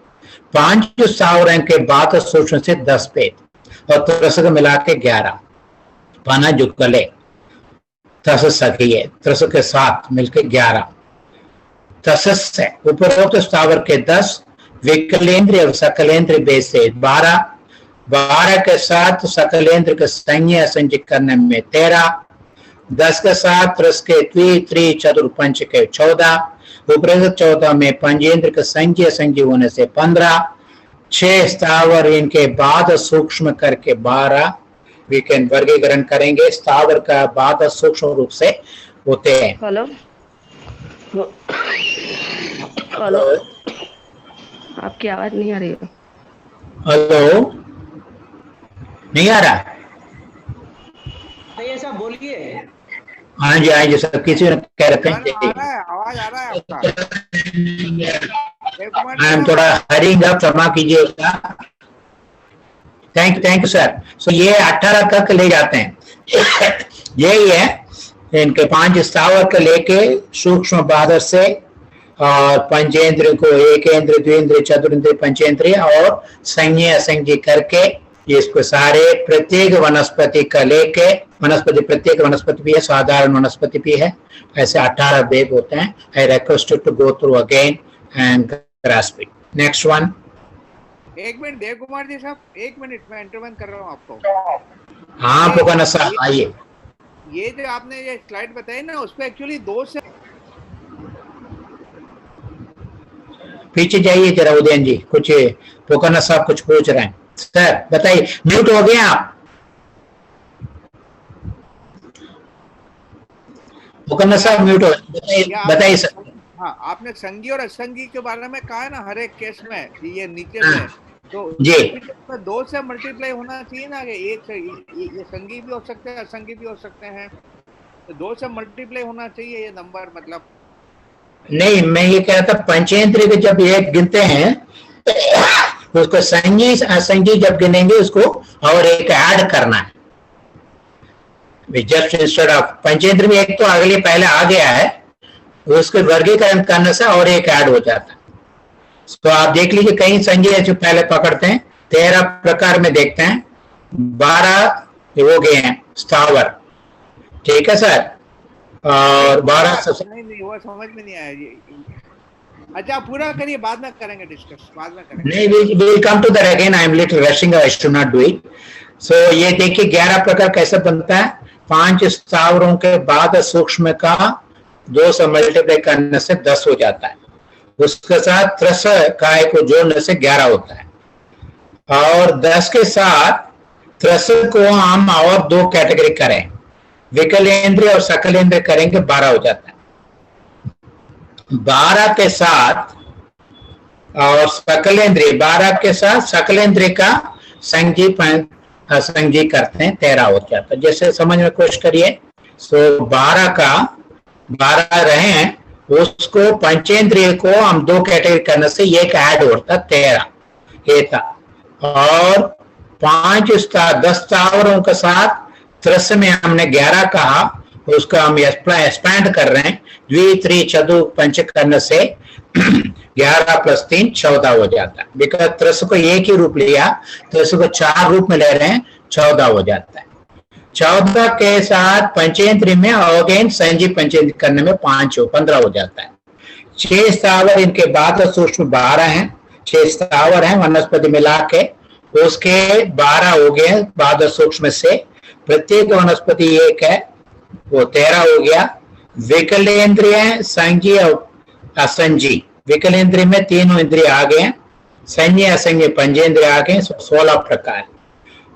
5 सावरण के बाद सूक्ष्म से 10 भेद और त्रस को मिला के 11, पाना जुगले तसस सखिये त्रस के साथ मिलकर 11, तसस से उपरोक्त स्थावर के 10, विकलेंद्र और सकलेंद्र भेद से 12 के साथ सकलेंद्र के संज्ञा असंज्ञ करने में 13, 10 के साथ त्रस के त्रि चतुर पंच के 14, उपरोक्त 14 में पंचेंद्र के संज्ञा असंज्ञ होने से 15, 6 स्थावर इनके बाद सूक्ष्म करके 12, वीकेंड वर्गीकरण करेंगे। स्थावर का बाद सूक्ष्म रूप से होते हैं। हेलो हेलो, आपकी आवाज नहीं आ रही है। हेलो, नहीं आ रहा? नहीं, ऐसा बोलिए। हाँ जी सर, किसी ने कह रहे थे आवाज आ रहा है आपका। I'm थोड़ा हरिंग अप, क्षमा कीजिएगा। Thank you sir. सो ये 18 तक ले जाते हैं। यही है इनके 5 स्थावर को लेके सूक्ष्म बादर से, और पंचेंद्र को एकेंद्र, द्विंद्र, चतुरेंद्र, पंचेंद्रिय और संज्ञेय असंज्ञेय करके इसको सारे प्रत्येक वनस्पति का लेके, वनस्पति प्रत्येक वनस्पति भी है, साधारण वनस्पति भी है, ऐसे 18 भेद होते हैं। I request you to go through again and grasp it. Next one. एक मिनट देव कुमार जी साहब, एक मिनट मैं इंटरवेंट कर रहा हूँ आपको। हाँ पोकाना साहब आइए। ये जो आपने ये स्लाइड बताई ना, उसपे एक्चुअली 2 से पीछे जाइए जरा उदयन जी, कुछ पोकाना साहब कुछ पूछ रहे हैं। सर बताइए, म्यूट हो गए आप। पोकाना साहब म्यूट हो, बताइए सर। हाँ, आपने संगी और असंगी के बारे में कहा है ना, हर एक केस में ये नीचे में तो जी 2 से मल्टीप्लाई होना चाहिए ना, एक ये संगी भी हो सकते हैं, असंगी भी हो सकते हैं, तो 2 से मल्टीप्लाई होना चाहिए ये नंबर। मतलब नहीं, मैं ये कह रहा था पंचेंद्रिय के जब एक गिनते हैं उसको संगी असंगी जब गिनेंगे उसको और एक ऐड करना है। जस्ट इंस्टेड ऑफ पंचेंद्र में एक तो अगले पहले आ गया है, उसको वर्गीकरण करने से और एक ऐड हो जाता है। तो आप देख लीजिए, कई संज्ञा जो पहले पकड़ते हैं 13 प्रकार में देखते हैं, 12 हो गए हैं स्थावर, ठीक है सर, और 12 नहीं वो समझ में नहीं आया जी। अच्छा पूरा करिए, बाद में करेंगे डिस्कस, बाद में करेंगे। नहीं, we will come to that again. I am little rushing. I should not do it. So ये देखिए 11 प्रकार कैसे बनता है। 5 स्थावरों के बाद सूक्ष्म का 2 से मल्टीप्लाई करने से 10 हो जाता है, उसके साथ त्रस काय को जोड़ने से 11 होता है, और 10 के साथ त्रस को हम और 2 कैटेगरी करें, विकलेंद्र और सकलेंद्र करेंगे 12 हो जाता है। 12 के साथ और सकलेंद्र, 12 के साथ सकलेंद्र का संजी करते हैं 13 हो जाता है। जैसे समझ में कोशिश करिए, सो 12 का 12 रहे हैं, उसको पंचेंद्रिय को हम 2 कैटेगरी करने से एक ऐड होता 13 ये था। और 10 स्थावरों के साथ त्रस में हमने 11 कहा, उसका हम एक्सपैंड कर रहे हैं, द्वि त्रि चतु पंच करने से 11 + 3 14 हो जाता है। बिकॉज त्रस को एक ही रूप लिया, त्रस को 4 रूप में ले रहे हैं, 14 हो जाता है। 14 के साथ पंचेंद्रिय में अगेन संजी पंचेंद्रिय करने में 15 हो जाता है। 6 स्थावर इनके बाद सूक्ष्म 12 हैं, 6 स्थावर हैं वनस्पति मिला के, उसके 12 हो गए बाद सूक्ष्म से, प्रत्येक वनस्पति एक है, वो 13 हो गया। विकलेंद्रिय संज्ञ और असंजी, विकलेंद्रिय में 3 इंद्रिय आ गए, संज्ञ असंज्ञ पंचेंद्रिय आ गए, 16 प्रकार।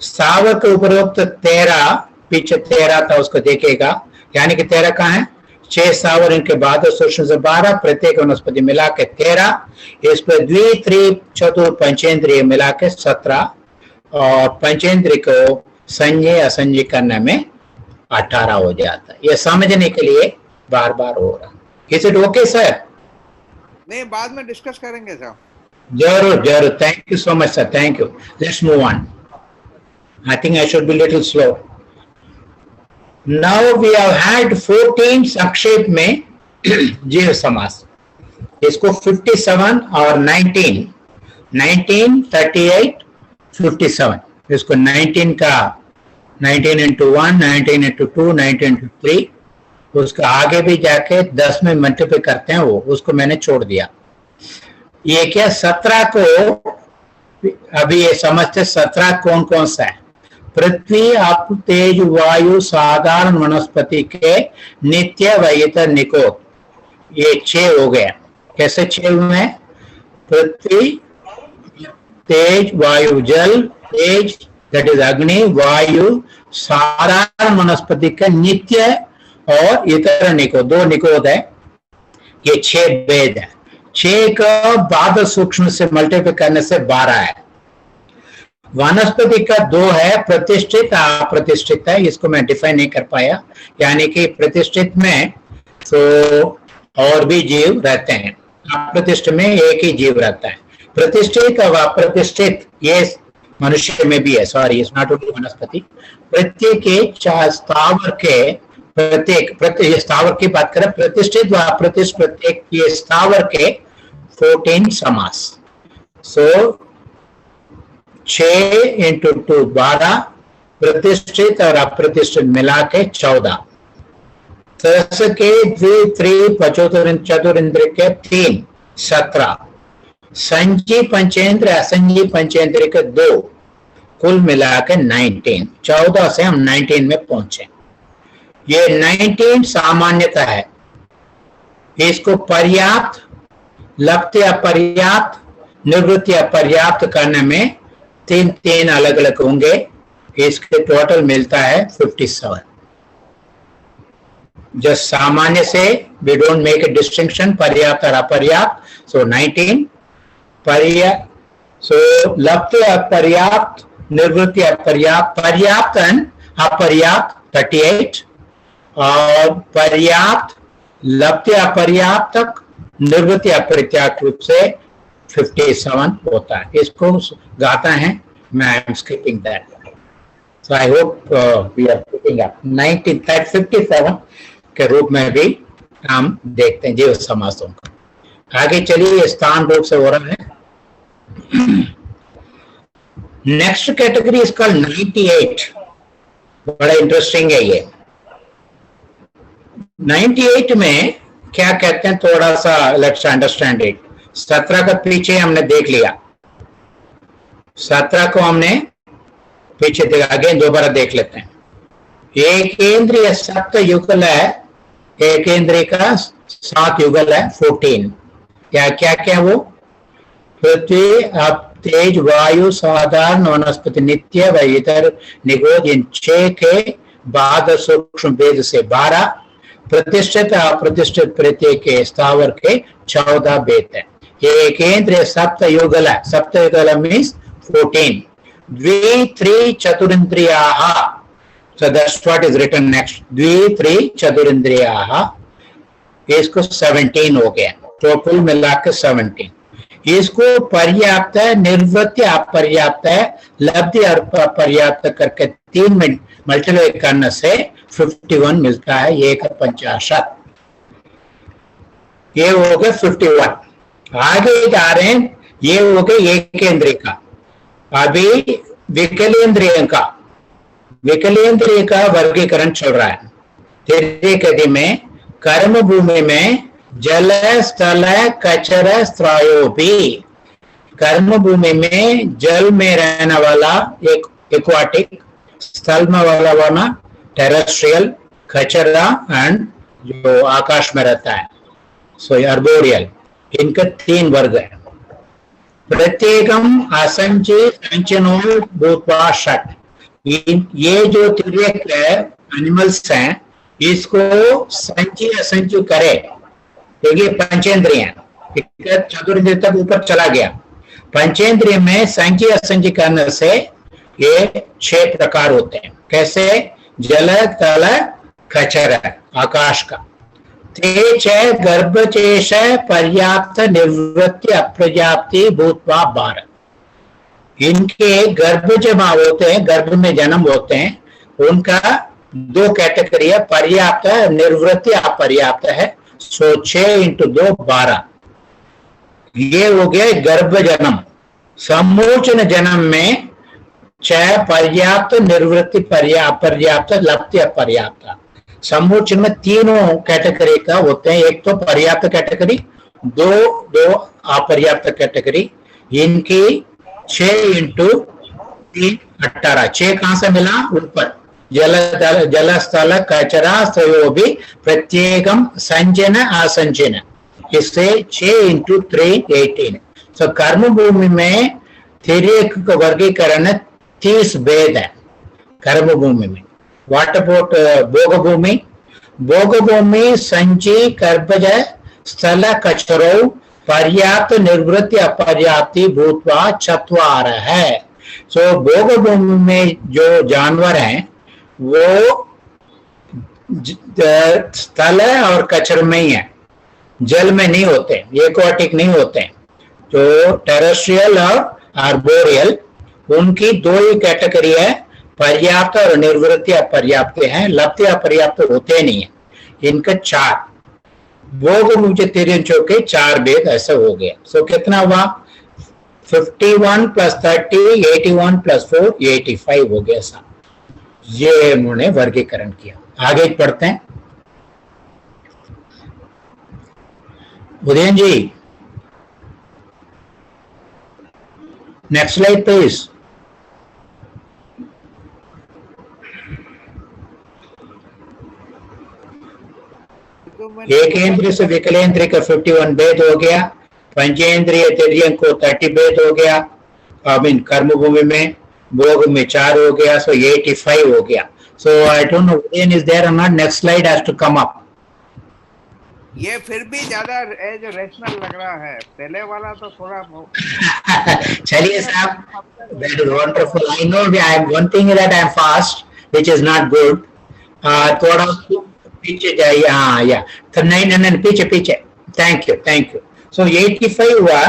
स्थावर के उपरोक्त 13, पीछे 13 था उसको देखेगा, यानी कि 13 कहाँ है, 6 स्थावर इनके बाद सूक्ष्म से 12, प्रत्येक वनस्पति मिला के 13, इस पर द्वि त्रि चतुर पंचेंद्रिय मिला के 17, और पंचेंद्रिय को संज्ञ असंज्ञ करने में 18 हो जाता है। ये समझने के लिए बार बार हो रहा है। Is it okay sir? नहीं, बाद में डिस्कस करेंगे सर। जरूर जरूर, thank you so much sir, thank you. Let's move on. I think I should be little slow. Now we have had 14 संक्षेप में जीव समास, इसको 57 और 19, 38, 57, इसको 19 का 19 into 1, 19 into 2, 19 into 3, उसका आगे भी जाके 10 में मल्टीप्लाई करते हैं, वो उसको मैंने छोड़ दिया। ये क्या 17 को अभी ये समझते, 17 कौन कौन सा है? पृथ्वी, आप, तेज, वायु, साधारण वनस्पति के नित्य व इतर निकोद, ये 6 हो गया। कैसे 6 हुए? पृथ्वी, तेज, वायु, जल, तेज दैट इज अग्नि, वायु, साधारण वनस्पति का नित्य और इतर निकोद, 2 निकोद है, ये 6 भेद है। 6 का बाद सूक्ष्म से मल्टीप्लाई करने से 12 है। वनस्पति का 2 है, प्रतिष्ठित अप्रतिष्ठित है, इसको मैं डिफाइन नहीं कर पाया, यानी कि प्रतिष्ठित में तो और भी जीव रहते हैं, अप्रतिष्ठित में एक ही जीव रहता है। प्रतिष्ठित और अप्रतिष्ठित ये मनुष्य में भी है, सॉरी इट्स नॉट ओनली वनस्पति। प्रत्येक स्थावर के प्रत्येक स्थावर की बात करें, प्रतिष्ठित व अप्रतिष्ठित प्रत्येक ये स्थावर के 14 समास। सो 6 into 2 12, प्रतिष्ठित और अप्रतिष्ठित मिला के 14। त्रस के द्वि त्रि चतुरिंद्र के 3 17, संजी पंचेंद्र असंजी पंचेंद्र के 2, कुल मिला के 19। 14 से हम 19 में पहुंचे। ये 19 सामान्यता है, इसको पर्याप्त, लब्ध अपर्याप्त, निवृत्ति अपर्याप्त करने में 3 अलग अलग होंगे, इसके टोटल मिलता है 57। जो सामान्य से we don't make a distinction, पर्याप्त और अपर्याप्त, सो 19 सो लब्ध अपर्याप्त, निवृत्ति अपर्याप्त, पर्याप्त एंड अपर्याप्त 38, और पर्याप्त, लब्ध अपर्याप्त तक, निवृत्ति अपर्याप्त रूप से 57 होता है। इसको गाता है, मैं I am skipping that, so I hope we are picking up 57 के रूप में भी हम देखते हैं जीव समासों का। आगे चलिए, स्थान रूप से हो रहा है। नेक्स्ट कैटेगरी इसका 98, बड़ा इंटरेस्टिंग है ये। 98 में क्या कहते हैं, थोड़ा सा लेट्स अंडरस्टैंड इट। 17 का पीछे हमने देख लिया, 17 को हमने पीछे देखा, अगेन दोबारा देख लेते हैं। एक इंद्रिय 7 युगल है, एक इंद्रिय का 7 युगल है 14। क्या क्या क्या वो? पृथ्वी, आप, तेज, वायु, साधारण वनस्पति, नित्य व इतर निगोद, इन 6 के बाद सूक्ष्म भेद से 12, प्रतिष्ठित अप्रतिष्ठित प्रत्येक के स्थावर के 14 भेद है। ये केंद्र सप्त युगल है, सप्त युगल मीन्स 14। द्वि त्रि चतुरिंद्रियाः, so that's what is written next, द्वि त्रि चतुरिंद्रियाः, इसको 17 हो गया, तो कुल मिला के 17। इसको पर्याप्त है, निर्वृत्ति अपर्याप्त है, लब्धि अपर्याप्त करके 3 में मल्टीप्लाई करने से 51 मिलता है, 150। ये हो गया 51। आगे जा रहे हैं, ये हो गया एकेंद्रिय का। अभी विकलेंद्रिय का वर्गीकरण चल रहा है। तेरे गति में कर्म भूमि में जल स्थल कचर स्त्रायोपी, कर्म भूमि में जल में रहने वाला एक एक्वाटिक, स्थल में वाला टेरेस्ट्रियल, कचरा एंड जो आकाश में रहता है सो अर्बोरियल, इनका 3 वर्ग है। प्रत्येकम असंचय संचनो भूत्वा षट, ये जो तिर्यक एनिमल्स हैं इसको संचय असंचय करे, देखिए पंचेंद्रिय चतुर्ंद्रिय तक ऊपर चला गया। पंचेंद्रिय में संचय असंचय करने से ये 6 प्रकार होते हैं। कैसे? जल तल कचर आकाश का। ते च गर्भचेश पर्याप्त निवृत्ति अपर्याप्ति भूत्वा 12। इनके गर्भ जब होते हैं, गर्भ में जन्म होते हैं, उनका 2 कैटेगरी है, पर्याप्त निर्वृत्ति अपर्याप्त है। सो 6 × 2 12। ये हो गया गर्भ जन्म। समूचन जन्म में 6 पर्याप्त निर्वृत्ति अपर्याप्त लब्धि अपर्याप्त। समूचन में 3 कैटेगरी का होते हैं, एक तो पर्याप्त कैटेगरी, 2 अपर्याप्त कैटेगरी। इनकी 6 × 3 18। 6 कहां से मिला? ऊपर जल स्थल कचरा त्रयोपि प्रत्येकम संचयन असंचयन, इससे 6 × 3 18। तो कर्म भूमि में तिर्यक का वर्गीकरण 30 भेद है कर्म भूमि में। व्हाट अबाउट भोग भूमि? भोग भूमि संचय कर्भज स्थल कचरो पर्याप्त निवृत्ति अपर्याप्ति भूत्वा 4 है। सो भोग भूमि में जो जानवर हैं वो स्थल और कचर में ही है, जल में नहीं होते, एक्वाटिक नहीं होते। जो टेरेस्ट्रियल और आर्बोरियल, उनकी 2 ही कैटेगरी है, पर्याप्त और निर्वृत्ति अपर्याप्त हैं, लब्धि अपर्याप्त होते नहीं है। इनका 4 भोग मुझे तिर्यंचों के 4 भेद ऐसा हो गया। सो कितना हुआ? 51 + 30 81 + 4 85 हो गया साहब। ये उन्होंने वर्गीकरण किया। आगे पढ़ते हैं। उदयन जी, नेक्स्ट स्लाइड प्लीज। एकेंद्रिय से विकलेंद्रिय का 51 भेद हो गया। पंचेंद्रिय तिर्यक को 30 भेद हो गया। अब इन कर्म भूमि में भोग में 4 हो गया, सो 85 हो गया। So I don't know when is there or not. Next slide has to come up. ये फिर भी ज्यादा एज रेशनल लग रहा है, पहले वाला तो थोड़ा चलिए साहब, that is wonderful. I know one thing that I am fast which is not good. थोड़ा पीछे जाइए। हाँ या तो नहीं पीछे पीछे। Thank you. सो 85 हुआ।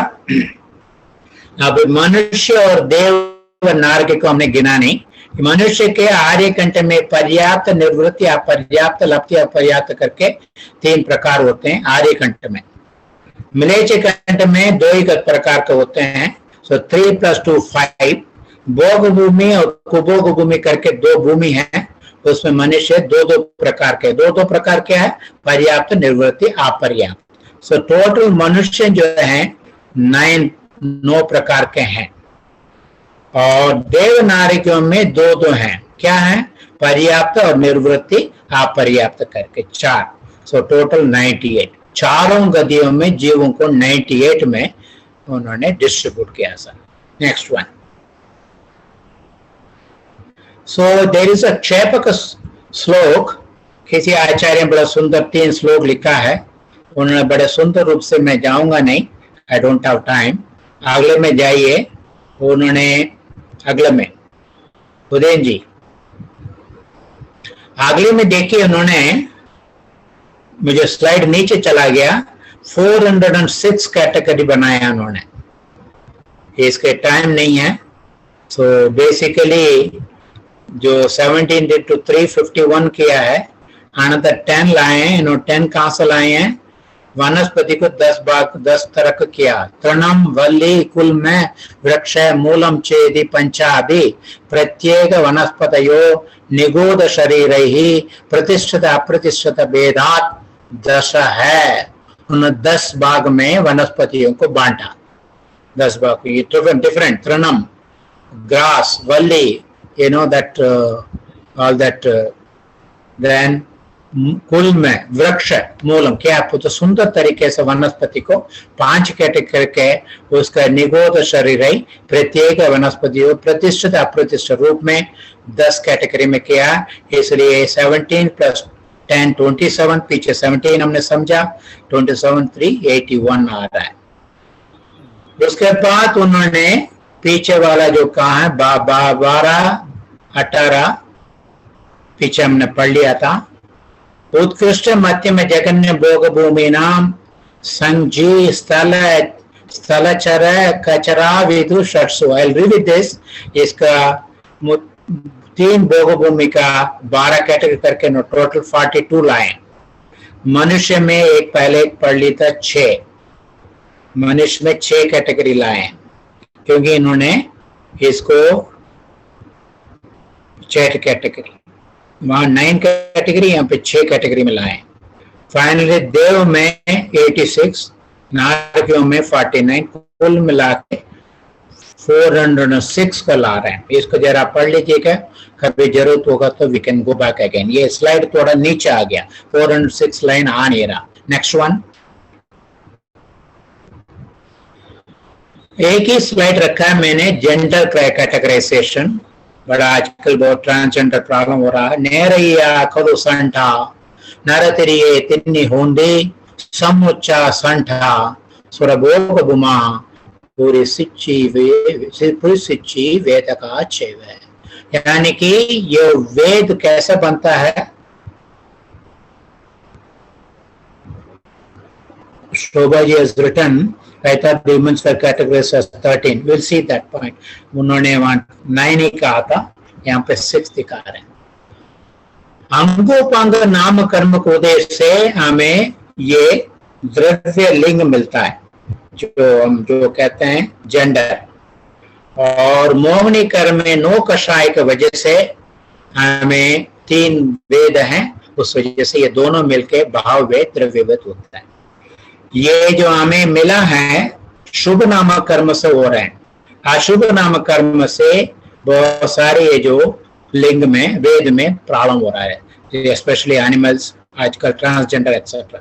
अब मनुष्य और देव नारक को हमने गिना नहीं। मनुष्य के आर्य कंठ में पर्याप्त निर्वृत्ति अपर्याप्त लब्धि अपर्याप्त करके 3 प्रकार होते हैं आर्य कंठ में। मिलेच्छ कंठ में 2 ही प्रकार के होते हैं। सो 3 + 2 5। भोग भूमि और कुभोग भूमि करके 2 भूमि हैं, उसमें मनुष्य 2 प्रकार के। 2 प्रकार क्या है? पर्याप्त निर्वृत्ति अपर्याप्त। सो टोटल मनुष्य जो है 9 प्रकार के हैं। और देव नारियों में 2 हैं। क्या है? पर्याप्त और निर्वृत्ति अपर्याप्त करके 4। So total 98। चारों गतियों में जीवों को 98 में उन्होंने डिस्ट्रीब्यूट किया sir. Next one. So there is a क्षेपक श्लोक। किसी आचार्य ने बड़ा सुंदर 3 श्लोक लिखा है, उन्होंने बड़े सुंदर रूप से, मैं जाऊंगा नहीं, आई डोंट हैव टाइम। अगले में जाइए। उन्होंने अगले में उदयन जी अगले में देखिए, उन्होंने मुझे स्लाइड नीचे चला गया, 406 कैटेगरी बनाया उन्होंने। इसके टाइम नहीं है। सो बेसिकली जो 17 into 351 किया है, अनदर 10 लाए हैं। इन्होंने 10 कहां से लाए हैं? वनस्पति को 10 तरक किया। तृणम वल्ली कुल में वृक्ष मूलम चेदि पंचादि प्रत्येक वनस्पतयो निगोद शरीर ही प्रतिष्ठित अप्रतिष्ठित भेदात 10 है। उन 10 भाग में वनस्पतियों को बांटा। 10 भाग डिफरेंट तृणम ग्रास वल्ली, you know that all that then कुल में वृक्ष मूलम क्या तो सुंदर तरीके से वनस्पति को 5 कैटेगरी के उसका निगोद शरीर है। प्रत्येक वनस्पति को प्रतिष्ठित अप्रतिष्ठित रूप में 10 कैटेगरी में किया। इसलिए 17 + 10 27, पीछे 17 हमने समझा, 27 3 81 आ रहा है। उसके बाद उन्होंने पीछे वाला जो कहा है 12 18 पीछे हमने पढ़ लिया था। उत्कृष्ट मध्यम जगन्य भोग भूमि नाम संजी स्थलचर कचरा विदु षट्सु। I will read this. इसका 3 भोग भूमि का 12 कैटेगरी करके टोटल 42 लाइन। मनुष्य में एक पहले एक पढ़ ली था 6, मनुष्य में 6 कैटेगरी लाए, क्योंकि इन्होंने इसको 6 कैटेगरी, वहां 9 कैटेगरी, यहाँ पे 6 कैटेगरी में लाए। फाइनली देव में 86, नारकियों में 49, कुल मिला के 406 का ला रहे हैं। इसको जरा पढ़ लीजिएगा, कभी जरूरत होगा तो we can go back again. ये स्लाइड थोड़ा नीचे आ गया, 406 लाइन आ नहीं रहा। नेक्स्ट वन, एक ही स्लाइड रखा है मैंने, जेंडर कैटेगराइजेशन। बड़ा आजकल बहुत ट्रांसजेंडर प्रॉब्लम हो रहा है। नेरैया कलु संठ नरतिरिये तिन्नी होंदी समुच्चा संठ सुरभोग बुमा पूरी सिच्ची वेद का चेव। यानी कि ये वेद कैसे बनता है? Shobha ji has written, I thought the humans were categorized as 13. We'll see that point. उन्होंने वहां 9 ही कहा था, यहाँ पे 6 दिखा रहे हैं। अंगोपांग नाम कर्म को उद्देश्य से हमें ये द्रव्य लिंग मिलता है, जो हम जो कहते हैं जेंडर। और मोहनी कर्म में 9 कषाय की वजह से हमें 3 वेद हैं, उस वजह से ये दोनों मिलके भाव वेद द्रव्य वेद होता है। ये जो हमें मिला है शुभ नामक कर्म से हो रहे हैं, अशुभ नामक कर्म से बहुत सारे ये जो लिंग में वेद में प्रॉब्लम हो रहा है, स्पेशली एनिमल्स, आजकल ट्रांसजेंडर एक्सेट्रा।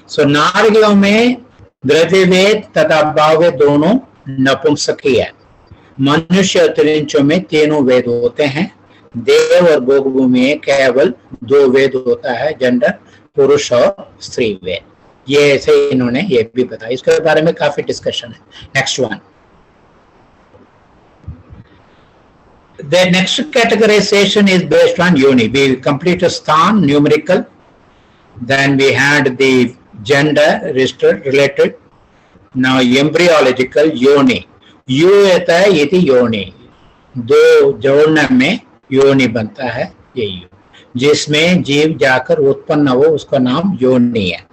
सो नारगियों में द्रव्य वेद तथा भाव वेद दोनों नपुंसकी है। मनुष्य और त्रिंचों में 3 वेद होते हैं। देव और भोग भूमि में केवल 2 वेद होता है, जेंडर पुरुष और स्त्री वेद। ये ऐसे इन्होंने ये भी बताया, इसके बारे में काफी डिस्कशन है। Next one, the next categorization is based on yoni. We completed stan numerical, then we had the gender related, now embryological yoni. युयता इति योनि, 2 जोड़ने में योनि बनता है, ये जिसमें जीव जाकर उत्पन्न हो उसका नाम योनि है।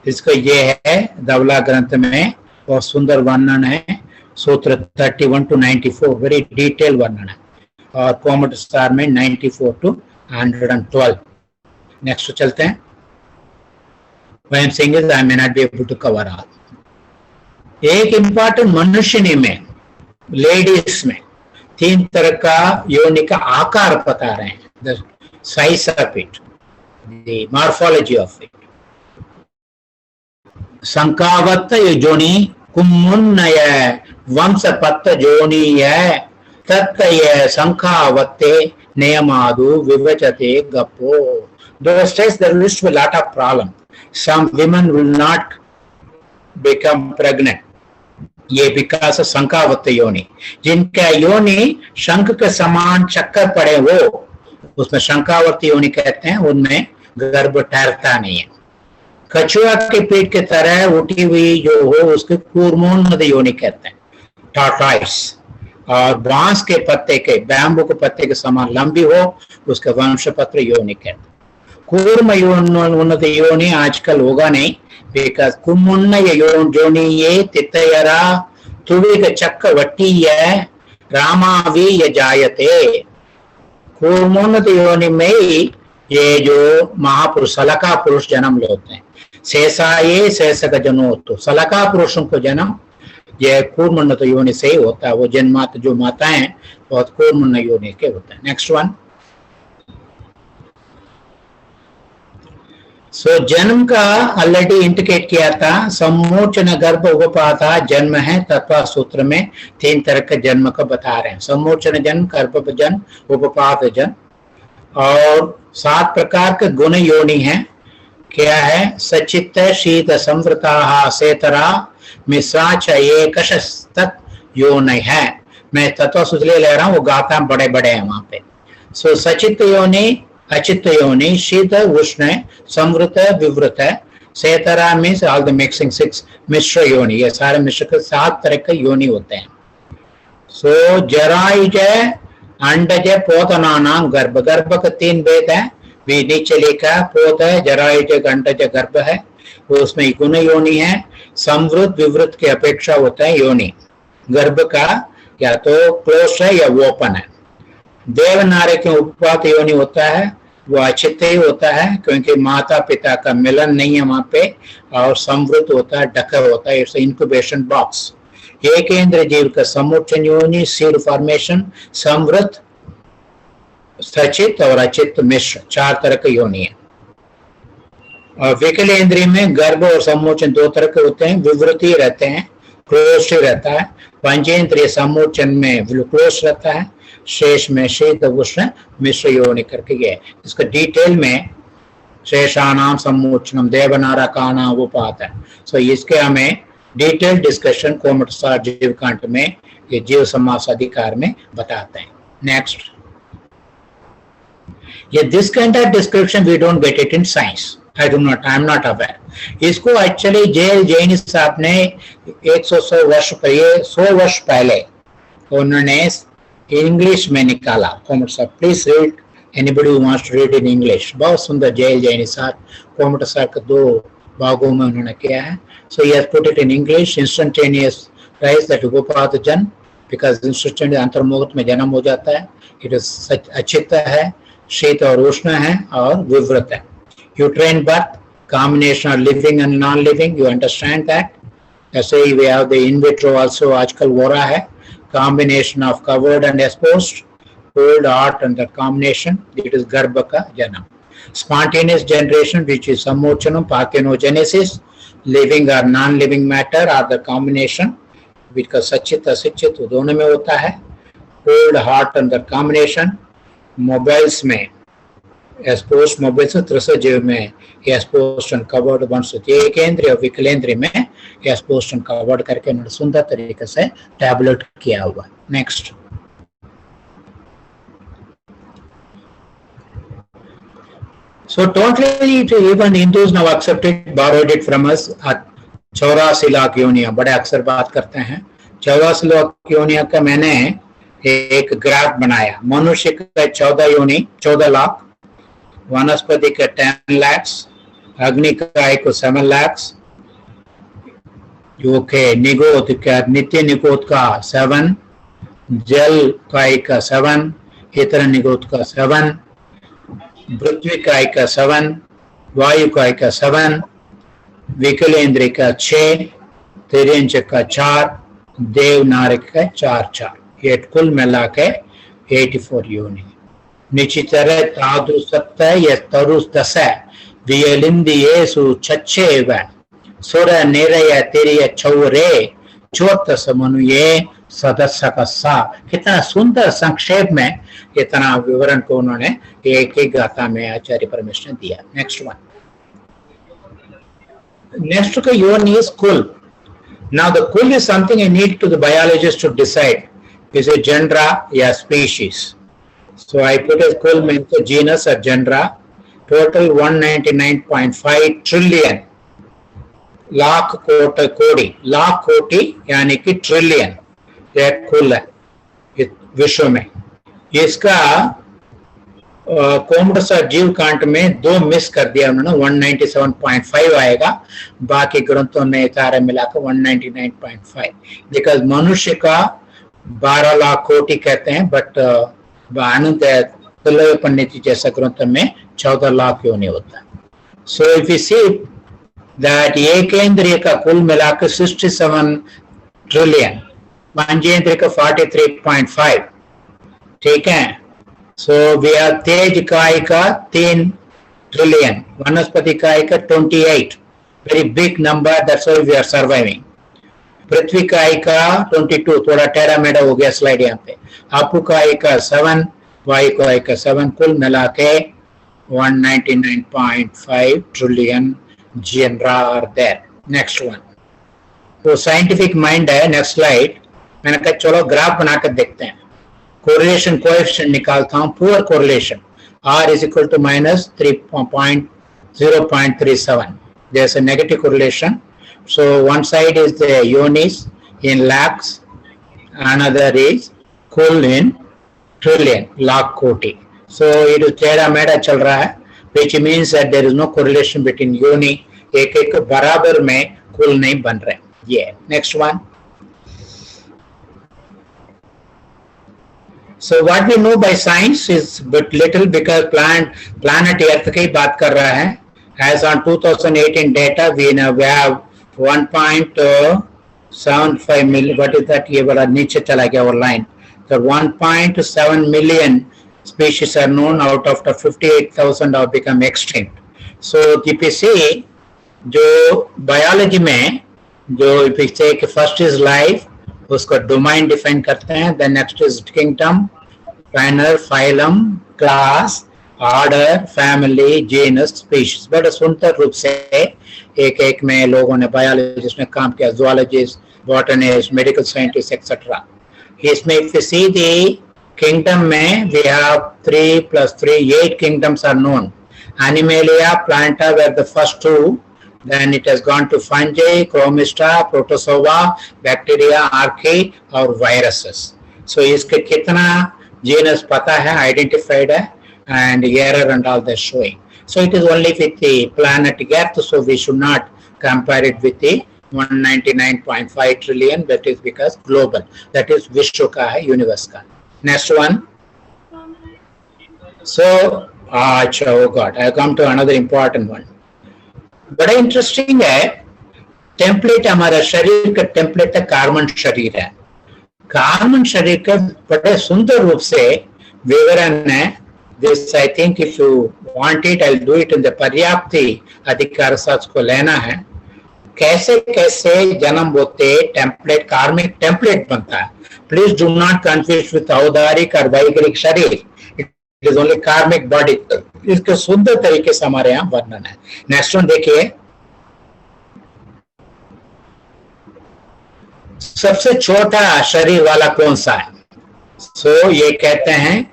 इसको ये है धवला ग्रंथ में बहुत सुंदर वर्णन है, सूत्र 31 to 94 वेरी डिटेल वर्णन है, और कॉमेंट स्टार में 94 to 112। नेक्स्ट चलते हैं। I am saying is I may not be able to cover all. एक इम्पॉर्टेंट मनुष्यनी में, लेडीज में 3 तरह का योनि का आकार बता रहे हैं, the size of it, the morphology of it. संकावत्त योनि कुम्मुन्नय वंशपत्त जोनीय तत्तय संकावत्ते नियमादु विवचते गपो। Those days there used to be a lot of problem. Some women will not become pregnant. ये विकास शंकावत्त योनि, जिनका योनि शंख के समान चक्कर पड़े वो, उसमें शंकावत्त योनि कहते हैं, उनमें गर्भ ठहरता नहीं है। कछुआ के पेट की तरह उठी हुई जो हो उसके कूर्मोन्नत योनि कहते हैं। टॉर्टॉइस, और बांस के पत्ते के, बैम्बू के पत्ते के समान लंबी हो, उसके वंशपत्र योनि कहते हैं। कूर्म उन्नत योनि आजकल होगा नहीं, बिकॉज कुमुन्न योनि ये तितयरा तुविक चक्क वट्टीय रामावी ये जायते। कूर्मोन्नत योनि में ये जो महापुरुष सलका पुरुष जन्म लेते हैं, शेषाये शेषक जनो, तो सलका पुरुषों को जन्म ये कूर्मोन्नत योनि से ही होता है। वो जन्मात जो माताएं हैं बहुत कूर्मोन्नत योनि के होता है। Next one. सो जन्म का ऑलरेडी इंडिकेट किया था, सम्मोचन गर्भ उपपाता जन्म है, तत्व सूत्र में 3 तरह के जन्म का बता रहे हैं। सम्मोचन जन्म, गर्भ जन्म, उपपात जन्म, और 7 प्रकार के गुण योनि हैं। क्या है? सचित्त शीत संवृता सेतरा मिश्रा च एकशस्तत् योनि है। मैं तत्व सूत्र ले रहा हूँ, वो गाता बड़े बड़े हैं वहां पे। सो सचित्त योनि, अचित्त योनि, शीत उष्ण, संवृत विवृत, सेतरा मीन्स ऑल द मिक्सिंग 6, मिश्र योनि, ये सारे मिश्र के 7 तरह के योनि होते हैं। सो जरायुज अंडज पोतनानां गर्भ, गर्भ का 3 भेद है, भी नीचे लिखा पोत है, जरायुज अंडज गर्भ है, उसमें गुण योनि है। संवृत विवृत की अपेक्षा होता है योनि, गर्भ का या तो क्लोज है या ओपन है। देवनारी के उपपात योनि होता है, वो अचित्त ही होता है क्योंकि माता पिता का मिलन नहीं है वहां पे, और संवृत होता है, ढका होता है, इट्स इंक्यूबेशन बॉक्स। एक केंद्र जीव का सम्मोचन योनि, सीड फॉर्मेशन, संवृत, सचित और अचित मिश्र, 4 तरह के योनि है। और विकलेंद्रिय में गर्भ और सम्मोचन 2 तरह के होते हैं, विवृति रहते हैं, क्लोज रहता है। पंचेंद्रिय सम्मोचन में क्लोज रहता है, शेष में शीत उष्ण मिश्र योनि करके गए। इसका डिटेल में शेषानाम सम्मोचनम देवनारकानां उपपात है। सो इसके हमें डिटेल डिस्कशन कोमटसार जीव कांड में, ये जीव समास अधिकार में बताते हैं। नेक्स्ट, ये this kind of description we don't get it in science, I am not aware. इसको एक्चुअली जेल जैन साहब ने 100 वर्ष पहले उन्होंने इंग्लिश में निकाला। Gommatsar please read, anybody who wants to read in English. बहुत सुंदर जेल जैन साहब कोमटसार के 2 भागों में उन्होंने किया है। So he has put it in English, instantaneous rise that उपपात जन्म, बिकॉज इंस्टेंटेनियस अंतर्मुहूर्त में जन्म हो जाता है। इट इज अचित्त है, शीत और उष्ण है, और विवृत है। uterine birth, combination of living and non-living, you understand that. ऐसे ही we have the in vitro also आजकल हो रहा है, combination of covered and exposed, cold hot and the combination, it is गर्भ का जन्म। Spontaneous generation which is सम्मोचनम, parthenogenesis, living or non-living matter are the combination, which का सचित असिचित दोनों में होता है। cold hot and the combination, mobiles में expose, mobile से त्रिसजीव में एक्सपोज एंड कवर्ड, एक केंद्रीय और विकलेंद्रिय में एक्सपोज एंड कवर्ड करके उन्होंने सुंदर तरीके से टैबलेट किया हुआ। Next, so totally even Hindus now accepted, borrowed it from us, 84 lakh योनियां, बड़े अक्सर बात करते हैं 84 लाख योनियां का। मैंने एक ग्राफ बनाया, मनुष्य का 14 योनि, 14 लाख, वनस्पति का 10 lakhs, अग्नि का 7 lakhs, जो के निगोद का, नित्य निगोद का 7, जल का 7, इतर निगोद का 7, पृथ्वी का 7, वायु का 7, विकलेंद्र का 6, तिर्यंच का 4, देवनार का 4, ये कुल मिला के 84 योनि। निचितर तादु सत्य ये तरुस दस वियलिंदियेसु चच्छेव सुर निरय तिरिय चौरे चोत्तस मनुये सदस्य का सा। कितना सुंदर संक्षेप में इतना विवरण को उन्होंने एक एक गाथा में आचार्य परमेश्वर ने दिया। नेक्स्ट वन, नेक्स्ट का योनि is kul. Now the kul is something I need to the biologist to decide, is a genera या species. So I put a kull means the genus or genera, total 199.5 trillion, lakh कोटि, लाख कोटि यानी कि trillion, यह कुल है विश्व में। इसका कोमोडोस और जीव कांट में 2 मिस कर दिया उन्होंने, 197.5 आएगा, बाकी ग्रंथों ने सारे मिलाकर 199.5। बिकॉज मनुष्य का 12 लाख कोटि कहते हैं, बट आनंद जैसा ग्रंथ में 14 लाख योनि होता है। So if you see that एकेंद्रिय का कुल मिलाकर 67 ट्रिलियन, पंचेंद्रिय का 43.5, ठीक है। सो वी आर तेज काय का 3 ट्रिलियन, वनस्पति काय का 28, very big number, that's why we are surviving. पृथ्वी काय का 22, थोड़ा टेढ़ा मेढ़ा हो गया स्लाइड यहाँ पे। आपू काय का 7, वायु काय का 7, कुल मिला के 199.5 trillion genera are there. Next one. तो साइंटिफिक माइंड है। Next slide. मैंने कहा चलो ग्राफ बनाकर देखते हैं, कोरिलेशन कोएफिशिएंट निकालता हूं। Poor correlation R is equal to minus 0.37. There's a negative correlation. So one side is the yonis in lakhs, another is कुल in trillion, लाख कोटि। So it is टेढ़ा मेढ़ा चल रहा है, which means that there is no correlation between yoni, एक एक बराबर में कुल नहीं बन रहे। ये next one. So what we know by science is but little, because planet Earth की बात कर रहा है। As on 2018 data, we have 1.75 million. What is that? ये बड़ा नीचे चला गया वो line. So 1.7 million species are known, out of the 58,000 have become extinct. So if you see, जो बायोलॉजी में जो if you say कि first is life, उसको डोमाइन डिफाइन करते हैं, then next is kingdom, final phylum, class, order, family, genus, species. बड़े सुंदर रूप से एक एक में लोगों ने, बायोलॉजिस्ट ने काम किया, zoologist, botanist, medical scientist etcetera. इसमें if you see the kingdom में we have 3 + 3, 8 kingdoms are known. Animalia, Planta were the first 2. Then it has gone to fungi, chromista, protozoa, bacteria, archaea और viruses. So इसके कितना genus पता है, identified है, and error and all that showing. So it is only with the planet Earth, so we should not compare it with the 199.5 trillion, that is because global, that is विश्व का है, universe का। Next one. So, अच्छा, oh God, I come to another important one. बड़ा interesting है। Template हमारा शरीर का टेम्पलेट है, कार्बन शरीर है। कार्बन शरीर का बड़े सुंदर रूप से विवरण है। This I think if you want it, I will do it in the paryapti adhikar साथ को लेना है। कैसे कैसे जन्म होते टेम्पलेट, कार्मिक टेम्पलेट बनता है। Please do not confuse with औदारिक और वैगरिक शरीर, it is only karmic body. इसके सुंदर तरीके से हमारे यहाँ वर्णन है। नेक्स्ट वन देखिए। सबसे छोटा शरीर वाला कौन सा है? सो ये कहते हैं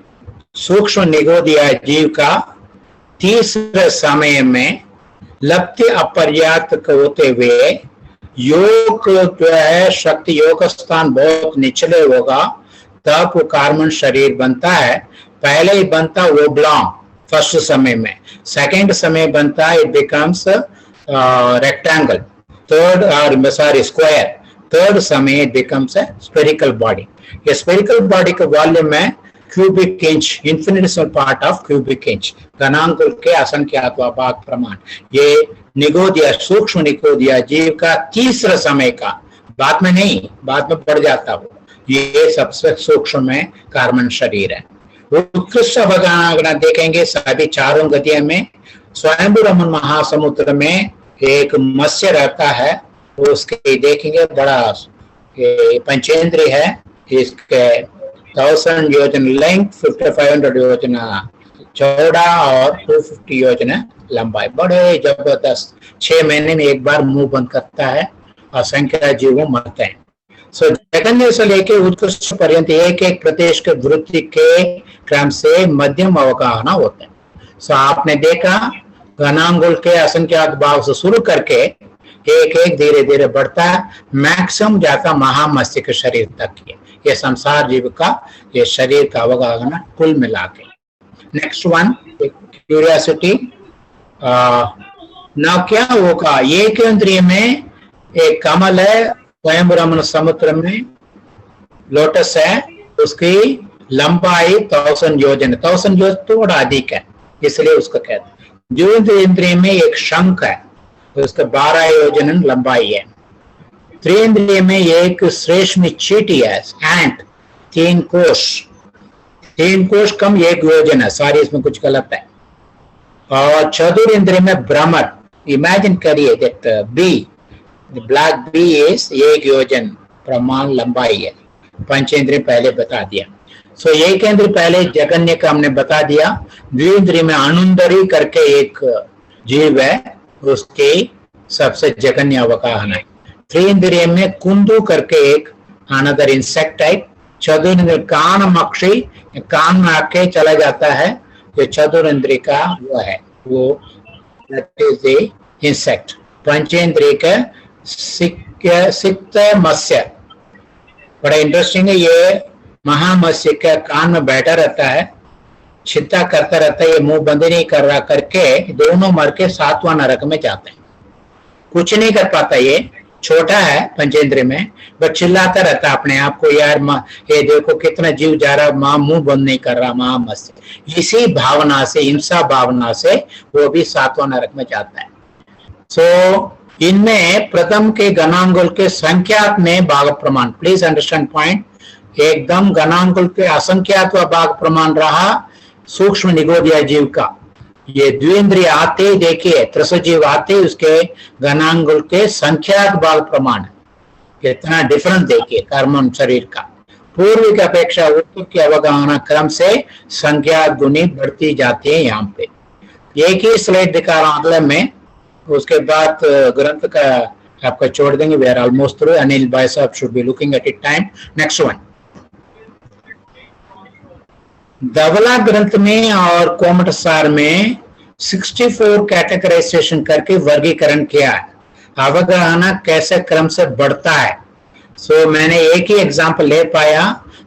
सूक्ष्म निगोदिया जीव का तीसरे समय में लप्ति अपर्याप्त होते हुए योग जो है शक्ति योग स्थान बहुत निचले होगा, तब वो कार्बन शरीर बनता है। पहले ही बनता ओब्लॉन्ग फर्स्ट समय में, सेकंड समय बनता है इट बिकम्स रेक्टेंगल, थर्ड और सॉरी स्क्वायर, थर्ड समय it becomes a spherical body. ये स्फेरिकल बॉडी का वॉल्यूम है cubic inch, infinitesimal part of cubic inch, घनांकुल के असंख्यात भाग प्रमाण। ये निगोदिया सूक्ष्म निगोदिया जीव का तीसरा समय का, बाद में नहीं, बाद में बढ़ जाता हो, ये सबसे सूक्ष्म में कार्बन शरीर है। उत्कृष्ट अवगाहन देखेंगे सभी चारों गतियों में। स्वयंभू रमन महासमुद्र में एक मत्स्य रहता है, उसके देखेंगे बड़ा पंचेंद्रिय है, इसके 1000 योजन लेंथ, 5500 योजना चौड़ा और 250 योजना लंबाई। बड़े जबरदस्त, 6 महीने में एक बार मुंह बंद करता है, असंख्य जीवों मरते हैं। सो जगन्य से लेके उत्कृष्ट पर्यंत एक एक प्रदेश के वृद्धि के क्रम से मध्यम अवगाहन होते हैं। सो आपने देखा घनांगुल के असंख्यात भाव से शुरू करके एक एक धीरे धीरे बढ़ता है, मैक्सिमम जाता महामस्तिष्क शरीर तक ये संसार जीव का ये शरीर का अवगाहन कुल मिला के। नेक्स्ट वन क्यूरियोसिटी, ना क्या होगा, एक इंद्रिय में एक कमल है, स्वयं ब्रह्म समुद्र में लोटस है, उसकी लंबाई 1000 योजन, 1000 योजन थोड़ा अधिक है इसलिए उसको कहते हैं। द्विवेंद्र इंद्रिय में एक शंख है, तो उसका 12 योजन लंबाई है। त्रिइंद्रिय में एक श्रेष्ठ चीटी है, एंट, 3 कोश कम 1 योजन है, सॉरी इसमें कुछ गलत है। और चतुर इंद्रिय में भ्रमर, इमेजिन करिए that bee, black bee is 1 योजन प्रमाण लंबाई है। पंचेंद्रिय पहले बता दिया। सो एक इंद्रिय पहले जगन्य का हमने बता दिया। द्विइंद्रिय में अनुंदरी करके एक जीव है, उसके सबसे जगन्य अवगाहन है। त्रिइंद्रिय में कुंदू करके एक अनदर इंसेक्ट टाइप। चतुरिंद्रिय कान मक्षी, कान में आके चला जाता है, जो चतुरिंद्रिय का वो है, वो इंसेक्ट। पंचेंद्रिय का सिक्त मत्स्य, बड़ा इंटरेस्टिंग है, ये महामत्स्य का कान में बैठा रहता है, चिंता करता रहता है, ये मुंह बंद नहीं कर रहा करके दोनों मर के 7वां नरक में जाते हैं। कुछ नहीं कर पाता, ये छोटा है पंचेंद्रिय में, बट चिल्लाता रहता है अपने आप को, यार ये देखो कितना जीव जा रहा, माँ मुंह बंद नहीं कर रहा महामत्स्य। इसी भावना से, हिंसा भावना से वो भी 7वां नरक में जाता है। सो इनमें प्रथम के गणांगुल के संख्यात में भाग प्रमाण, प्लीज अंडरस्टैंड पॉइंट, एकदम गणांगुल के असंख्यात भाग प्रमाण रहा सूक्ष्म निगोदिया जीव का। ये द्विइंद्रिय आते देखिए, त्रसजीव आते उसके गणांगुल के संख्यात भाग प्रमाण, कितना डिफरेंस देखिए कर्म शरीर का। पूर्व की अपेक्षा उत्तर की अवगाहना क्रम से संख्यात गुणी बढ़ती जाती है। यहाँ पे एक ही स्लाइड दिखा रहा हूं अगले में, उसके बाद ग्रंथ का आपका छोड़ देंगे। We are almost through. Anil भाई साहब should be looking at it time. Next one, Dhavala ग्रंथ में और कोमटसार में 64 कैटेगराइजेशन करके वर्गीकरण किया है, अवगाहना कैसे क्रम से बढ़ता है। सो मैंने एक ही एग्जांपल ले पाया,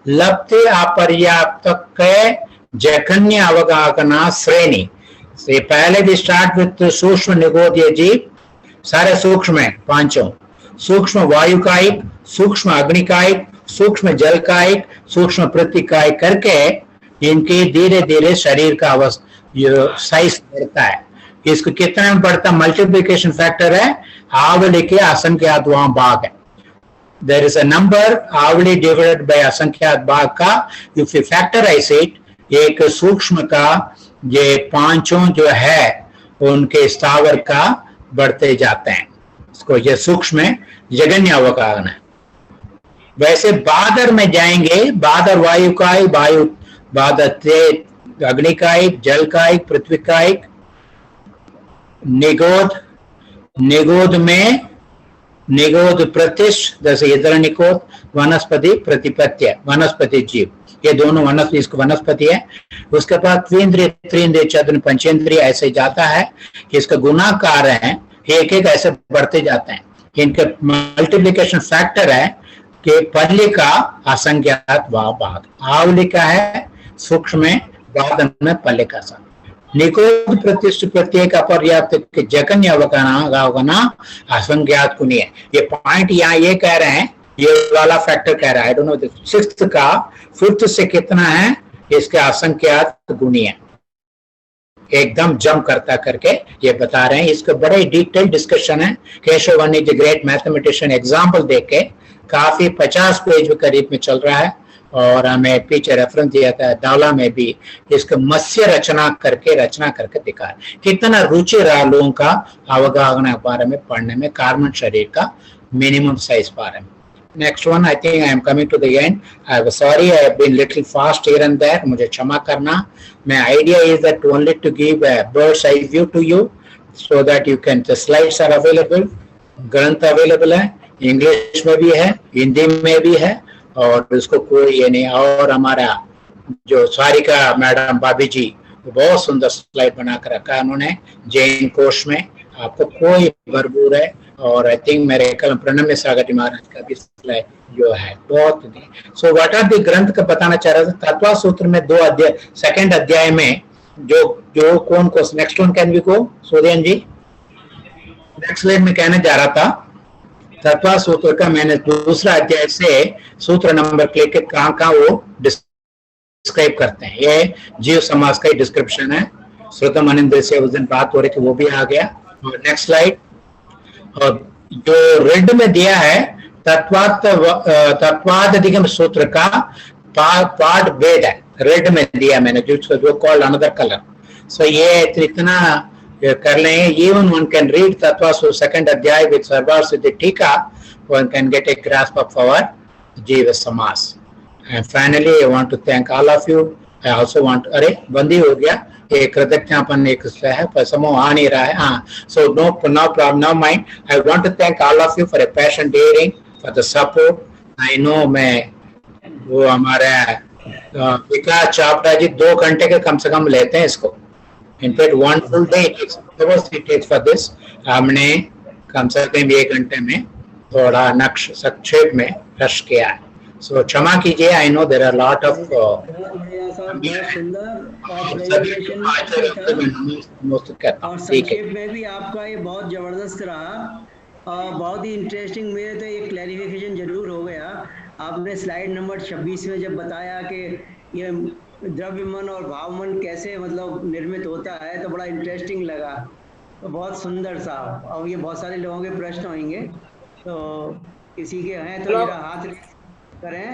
लब्धि अपर्याप्त के जघन्य अवगाहना श्रेणी से पहले भी स्टार्ट विथ सूक्ष्म निगोदीय जीव, सारे सूक्ष्म है पांचों, सूक्ष्म वायुकायिक, सूक्ष्म अग्निकायिक, सूक्ष्म जलकायिक, सूक्ष्म पृथ्वीकायिक करके इनके धीरे धीरे शरीर का साइज बढ़ता है। इसको कितना बढ़ता, मल्टीप्लिकेशन फैक्टर है, आवली के असंख्यात वहां भाग है। देयर इज अ नंबर आवली डिवाइडेड बाय असंख्यात भाग का, इफ यू फैक्टराइज इट, एक सूक्ष्म का ये पांचों जो है उनके स्थावर का बढ़ते जाते हैं। इसको ये सूक्ष्म जगन्य अवगाहन है। वैसे बादर में जाएंगे, बादर वायुकायिक, वायु बादर अग्निकायिक, जलकायिक, पृथ्वीकायिक, निगोद, निगोद में निगोद प्रतिष्ठ, जैसे इधर निगोद, वनस्पति प्रतिपत्य, वनस्पति जीव, ये दोनों वनस्पति, इसको वनस्पति है। उसके बाद त्रिइंद्रिय, त्रिइंद्रिय, चतुर, पंचेंद्रिय ऐसे जाता है कि इसका गुणाकार है, एक एक ऐसे बढ़ते जाते हैं। इनके मल्टीप्लिकेशन फैक्टर है कि पल्ली का असंख्यात भाग, आवली का है सूक्ष्म में, वादन में पल्ले का सा, निगोद प्रतिष्ठ प्रत्येक अपर्याप्त जघन्य अवगाहना असंख्यात गुणी है। ये पॉइंट यहाँ ये कह रहे हैं, ये वाला फैक्टर कह रहा है, आई डोंट नो सिक्स्थ का फिफ्थ से कितना है, इसके असंख्यात गुणी है, एकदम जम करता करके ये बता रहे हैं। इसका बड़े डिटेल डिस्कशन है। Keshav one is great mathematician, example देके काफी 50 पेज के करीब में चल रहा है, और हमें पीछे रेफरेंस दिया था दावला में भी, इसका मत्स्य रचना करके दिखा है। कितना रुचि रहा लोगों का अवगाहन के बारे में पढ़ने में, कार्बन शरीर का मिनिमम साइज बारे में। Next one, I think I am coming to the end. I am sorry, I have been little fast here and there, मुझे क्षमा करना। My idea is that only to give a bird's eye view to you, so that you can, the slides are available, ग्रंथ available है, English में भी है, हिंदी में भी है, और उसको कोई ये नहीं। और हमारा जो सारिका मैडम भाभी जी, बहुत सुंदर स्लाइड बना कर रखा है उन्होंने जैन कोश में, आपको कोई बरबूर है और आई थिंक मेरे कल प्रणम्य सागर जी महाराज का भी स्लाइड जो है बहुत। सो व्हाट आर द ग्रंथ का बताना चाह रहा था। तत्वा सूत्र में 2 अध्याय, सेकंड अध्याय में जो कौन को next one can we go Suryan ji. Next line में कहने जा रहा था तत्वा सूत्र का मैंने दूसरा अध्याय से सूत्र नंबर लेके कहाँ वो डिस्क्राइब करते हैं। ये जीव समाज का ही डिस्क्रिप्शन है। श्रोतम अनिंद्र से उस दिन बात हो रही थी, वो भी आ गया। और नेक्स्ट स्लाइड, और जो रेड में दिया है तत्वाद अधिगम सूत्र का पार्ट वेद है, रेड में दिया मैंने, जो कॉल्ड अनदर कलर। सो ये इतना कर लें, even one can read Tattva second अध्याय with Sarvar Siddhi Tika, one can get a grasp of our Jiva Samas. And finally, I want to thank all of you. I also want, अरे बंदी हो गया, एक कृतज्ञापन एक है पर समूह आ नहीं रहा है। हाँ, so no problem, no mind. I want to thank all of you for a passion daring, for the support. I know मैं वो हमारे विकास चोपड़ा जी 2 घंटे के कम से कम लेते हैं इसको। In fact, 1 full day it takes for this. हमने कम से कम 1 घंटे में थोड़ा नक्श संक्षेप में रश किया है। So क्षमा कीजिए, I know there are a lot of और संक्षेप में भी आपका ये बहुत जबरदस्त रहा, बहुत ही इंटरेस्टिंग। मेरे तो ये क्लैरिफिकेशन जरूर हो गया। आपने स्लाइड नंबर 26 में जब बताया कि ये द्रव्य मन और भाव मन कैसे मतलब निर्मित होता है, तो बड़ा इंटरेस्टिंग लगा, तो बहुत सुंदर सा। और ये बहुत सारे लोगों के प्रश्न होंगे, तो किसी के हैं तो मेरा हाथ करें।